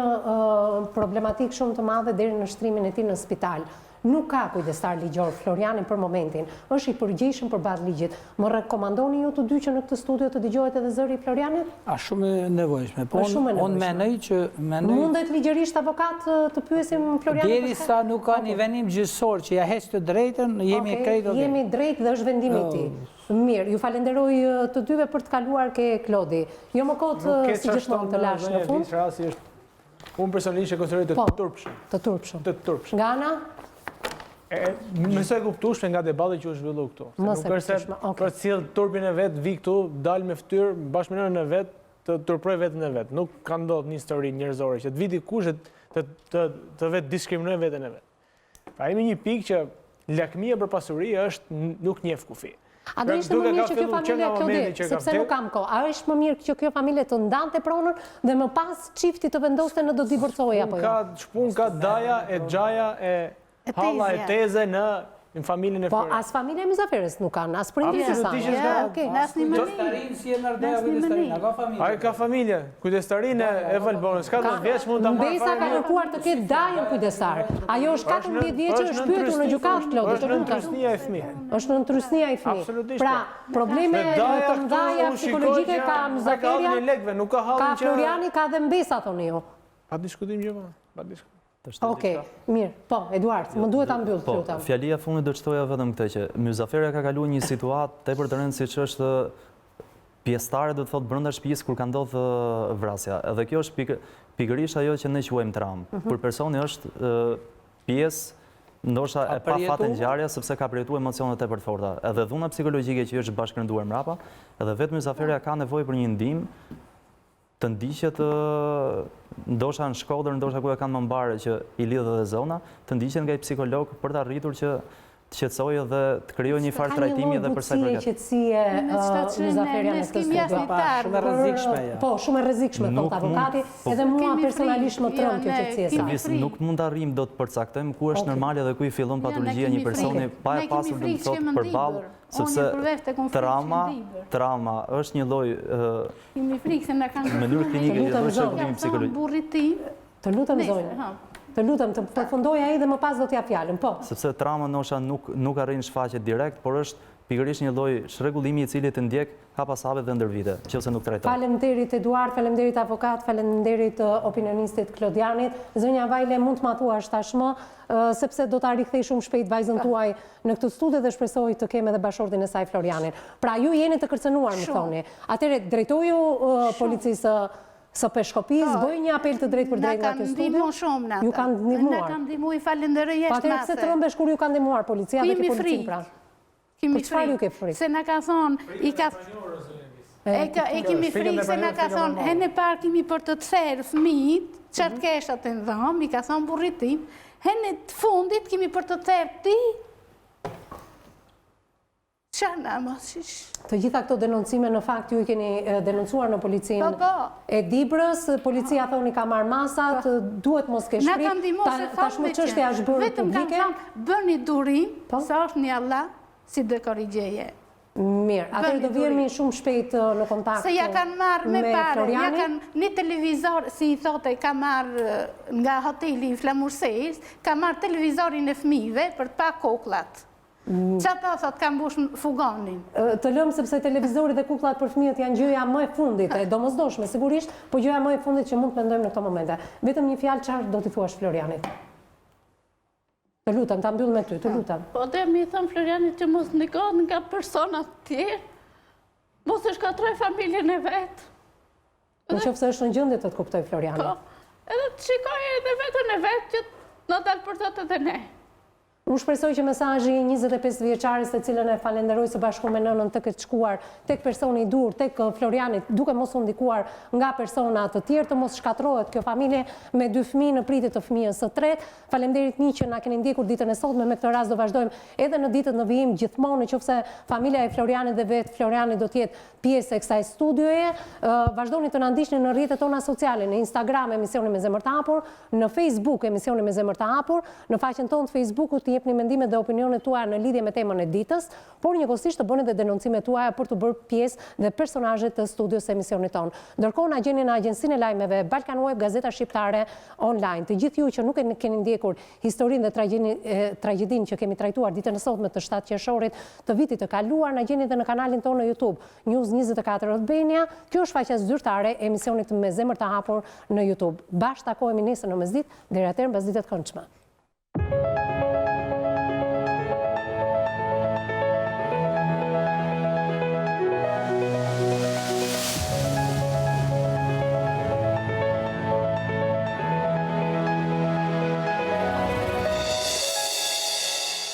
problematik shumë të madhe deri në shtrimin e tij në spital. Nuk ka kujdestar ligjor Floriani për momentin, është i përgjegjshëm përballë ligjit. Më rekomandoni ju të dy që në këtë studio të dëgjohet edhe zëri i Florianit? A shumë e nevojshme. Po unë mendoj që mundet ligjërisht avokat të pyesim Florianin? Derisa nuk ka një vendim gjyqësor që ja heq të drejtën, jemi krejt. Jemi drejt dhe është vendimi i tij. Mirë, ju falenderoj të dyve për të kaluar ke Klodi. Jo më kot si gjithmonë të lash në fund. Unë personalisht e konsideroj të turpshëm. Të turpshëm. Nga ana? Mësoj kuptueshme nga debati që u zhvillu këtu. Nuk është se për cilë turpin e vetë, vi këtu, dalë me fytyrë, bashkë me nënën e vetë, të turproj vetën e vetë. Nuk ka ndodhur një histori njerëzore që të viti kush të vetë diskriminojë veten e vetë. Pra imi një pikë që lakmia për pasuri është nuk njeh kufi. A do ishte më mirë që kjo familje Klodi, sepse nuk kam kohë, a është më mirë që kjo familje të ndante pronën dhe më pas çifti të vendoste në do divorcojë apo jo? Shpun ka Daja e Xhaja e Halla e teze në familjen e Florianit. Po as familja e Myzaferës nuk kanë, as prindërit e saj. Kujdestarin si e Nardea kujdestarin, ka familje. Ai ka familje, kujdestarin e Valbonës, 14 vjeç mund ta marrë. Mbesa ka kërkuar të ketë Dajën kujdestar. Ajo është 14 vjeçë, është pyetur në gjykatë Klodi. Është në trusnia e fëmijë. Është në trusnia e fëmijë. Pra, probleme të mëdha psikologjike ka Myzaferja. Ka Floriani, ka dhe Mbesa thoni ju. Pa diskutim gjë, pa diskutim. Okej, mirë. Po, Eduard, më duhet ta mbyll, lutem. Po, fjalia fundit do të shtoja vetëm këtë që Myzaferja ka kaluar një situatë tepër të rëndë siç është pjesëtare, do të thotë brenda shtëpisë kur ka ndodhur vrasja. Edhe kjo është pikërisht ajo që ne quajmë traum. Kur personi është pjesë ndoshta e pa fatë ngjarja sepse ka përjetuar emocione tepër të forta. Edhe dhuna psikologjike që është bashkëndruar mbrapa, edhe vetëm Mysaferja ka nevojë për një ndihmë të ndiqet ndoshta në Shkodër, ndoshta ku e kanë më mbarë që i lidhet edhe zona, të ndiqet nga një psikolog për të arritur që të qetësojë dhe të krijojë një farë trajtimi edhe për sa i përket. Qetësie Mysaferja në këtë studio. Shumë e rrezikshme. Po, shumë e rrezikshme thot avokati, edhe mua personalisht më tremb kjo qetësia. Nuk mund të arrijmë dot të përcaktojmë ku është normale dhe ku i fillon patologjia një personi pa e pasur do të thotë përballë, sepse trauma është një lloj Kemi frikë se na kanë mënyrë klinike që është shërbim psikologjik. Të lutem zonjë. Të lutem të përfundoj ai dhe më pas do t'ja fjalën, po. Sepse trauma ndoshta nuk arrin shfaqet direkt, por është pikërisht një lloj shregullimi i cili të ndjek ka pasave dhe ndër vite, nëse nuk trajtohet. Faleminderit Eduard, faleminderit avokat, faleminderit opinionistit Klodianit. Zonja Vajle, mund të ma thuash tashmë, sepse do ta rikthej shumë shpejt vajzën tuaj në këtë studio dhe shpresoj të kemë edhe bashortin e saj Florianin. Pra ju jeni të kërcënuar, më thoni. Atëherë drejtoju policisë së Peshkopis, bëj një apel të drejt për drejt nga kjo studio. Ju kanë ndihmuar. Na kanë ndihmuar, falenderoj jashtë mase. Pse të rëmbesh kur ju kanë ndihmuar policia dhe ki policin pra? Kemi frikë. Se na ka thonë, e kemi frikë se na ka thonë, hene parë kemi për të therë fëmijët, qatë keshat e në dhëmë, i ka thonë burritim, hene të fundit kemi për të therë ti, Të gjitha këto denoncime në fakt ju i keni denoncuar në policinë e Dibrës, policia thoni ka marrë masat, duhet mos ke shprit, tashmë çështja është bërë publike. Vetëm kanë thënë, bëni durim, sa është një Allah, si dhe korrigjeje. Mirë, atër do vjemi shumë shpejt në kontakt me Florianin. Se ja kanë marrë me pare, ja kanë një televizor, si i thote, ka marrë nga hoteli i Flamursejs, ka marrë televizorin e fëmijëve për të pa koklat. Qa ta thot kam bush fuganin? Të lëmë sepse televizori dhe kuklat për fëmijët janë gjëja më e fundit, e domosdoshme sigurisht, po gjëja më e fundit që mund të mendojmë në këto momente. Vetëm një fjalë çfarë do t'i thuash Florianit? Të lutem, ta mbyll me ty, të lutem. Po dhe mi thëmë Florianit që mos ndikohet nga personat tjerë, mos e shkatroj familjen e vetë. Në qoftë se është në gjendje të kuptoj Florianit. Po, edhe të shikoj edhe vetën e vetë që në dalë për të dhe ne. Unë shpresoj që mesazhi i 25 vjeçares të cilën e falenderoj së bashku me nënën të ketë shkuar tek personi i dur, tek Florianit, duke mos u ndikuar nga persona të tjerë, të mos shkatrohet kjo familje me 2 fëmijë në pritje të fëmijës së tretë. Faleminderit një që na keni ndjekur ditën e sotme, me këtë rast do vazhdojmë edhe në ditët në vijim gjithmonë, nëse familja e Florianit dhe vetë Floriani do të jetë pjesë e kësaj studioje. Vazhdoni të na ndiqni në rrjetet tona sociale, në Instagram emisioni me zemër të hapur, në Facebook emisioni me zemër të hapur, në faqen tonë të Facebookut jepni mendimet dhe opinionet tuaja në lidhje me temën e ditës, por njëkohësisht të bëni dhe denoncimet tuaja për të bërë pjesë dhe personazhe të studios së emisionit tonë. Ndërkohë na gjeni në agjencinë e lajmeve Balkan Web, gazeta shqiptare online. Të gjithë ju që nuk keni ndjekur historinë dhe tragjedinë që kemi trajtuar ditën e sotme të 7 qershorit të vitit të kaluar, na gjeni edhe në kanalin tonë në YouTube, News 24 Albania. Kjo është faqja zyrtare e emisionit me zemër të hapur në YouTube. Bashkë takohemi nesër në mesditë, deri atëherë mbas ditët këndshme.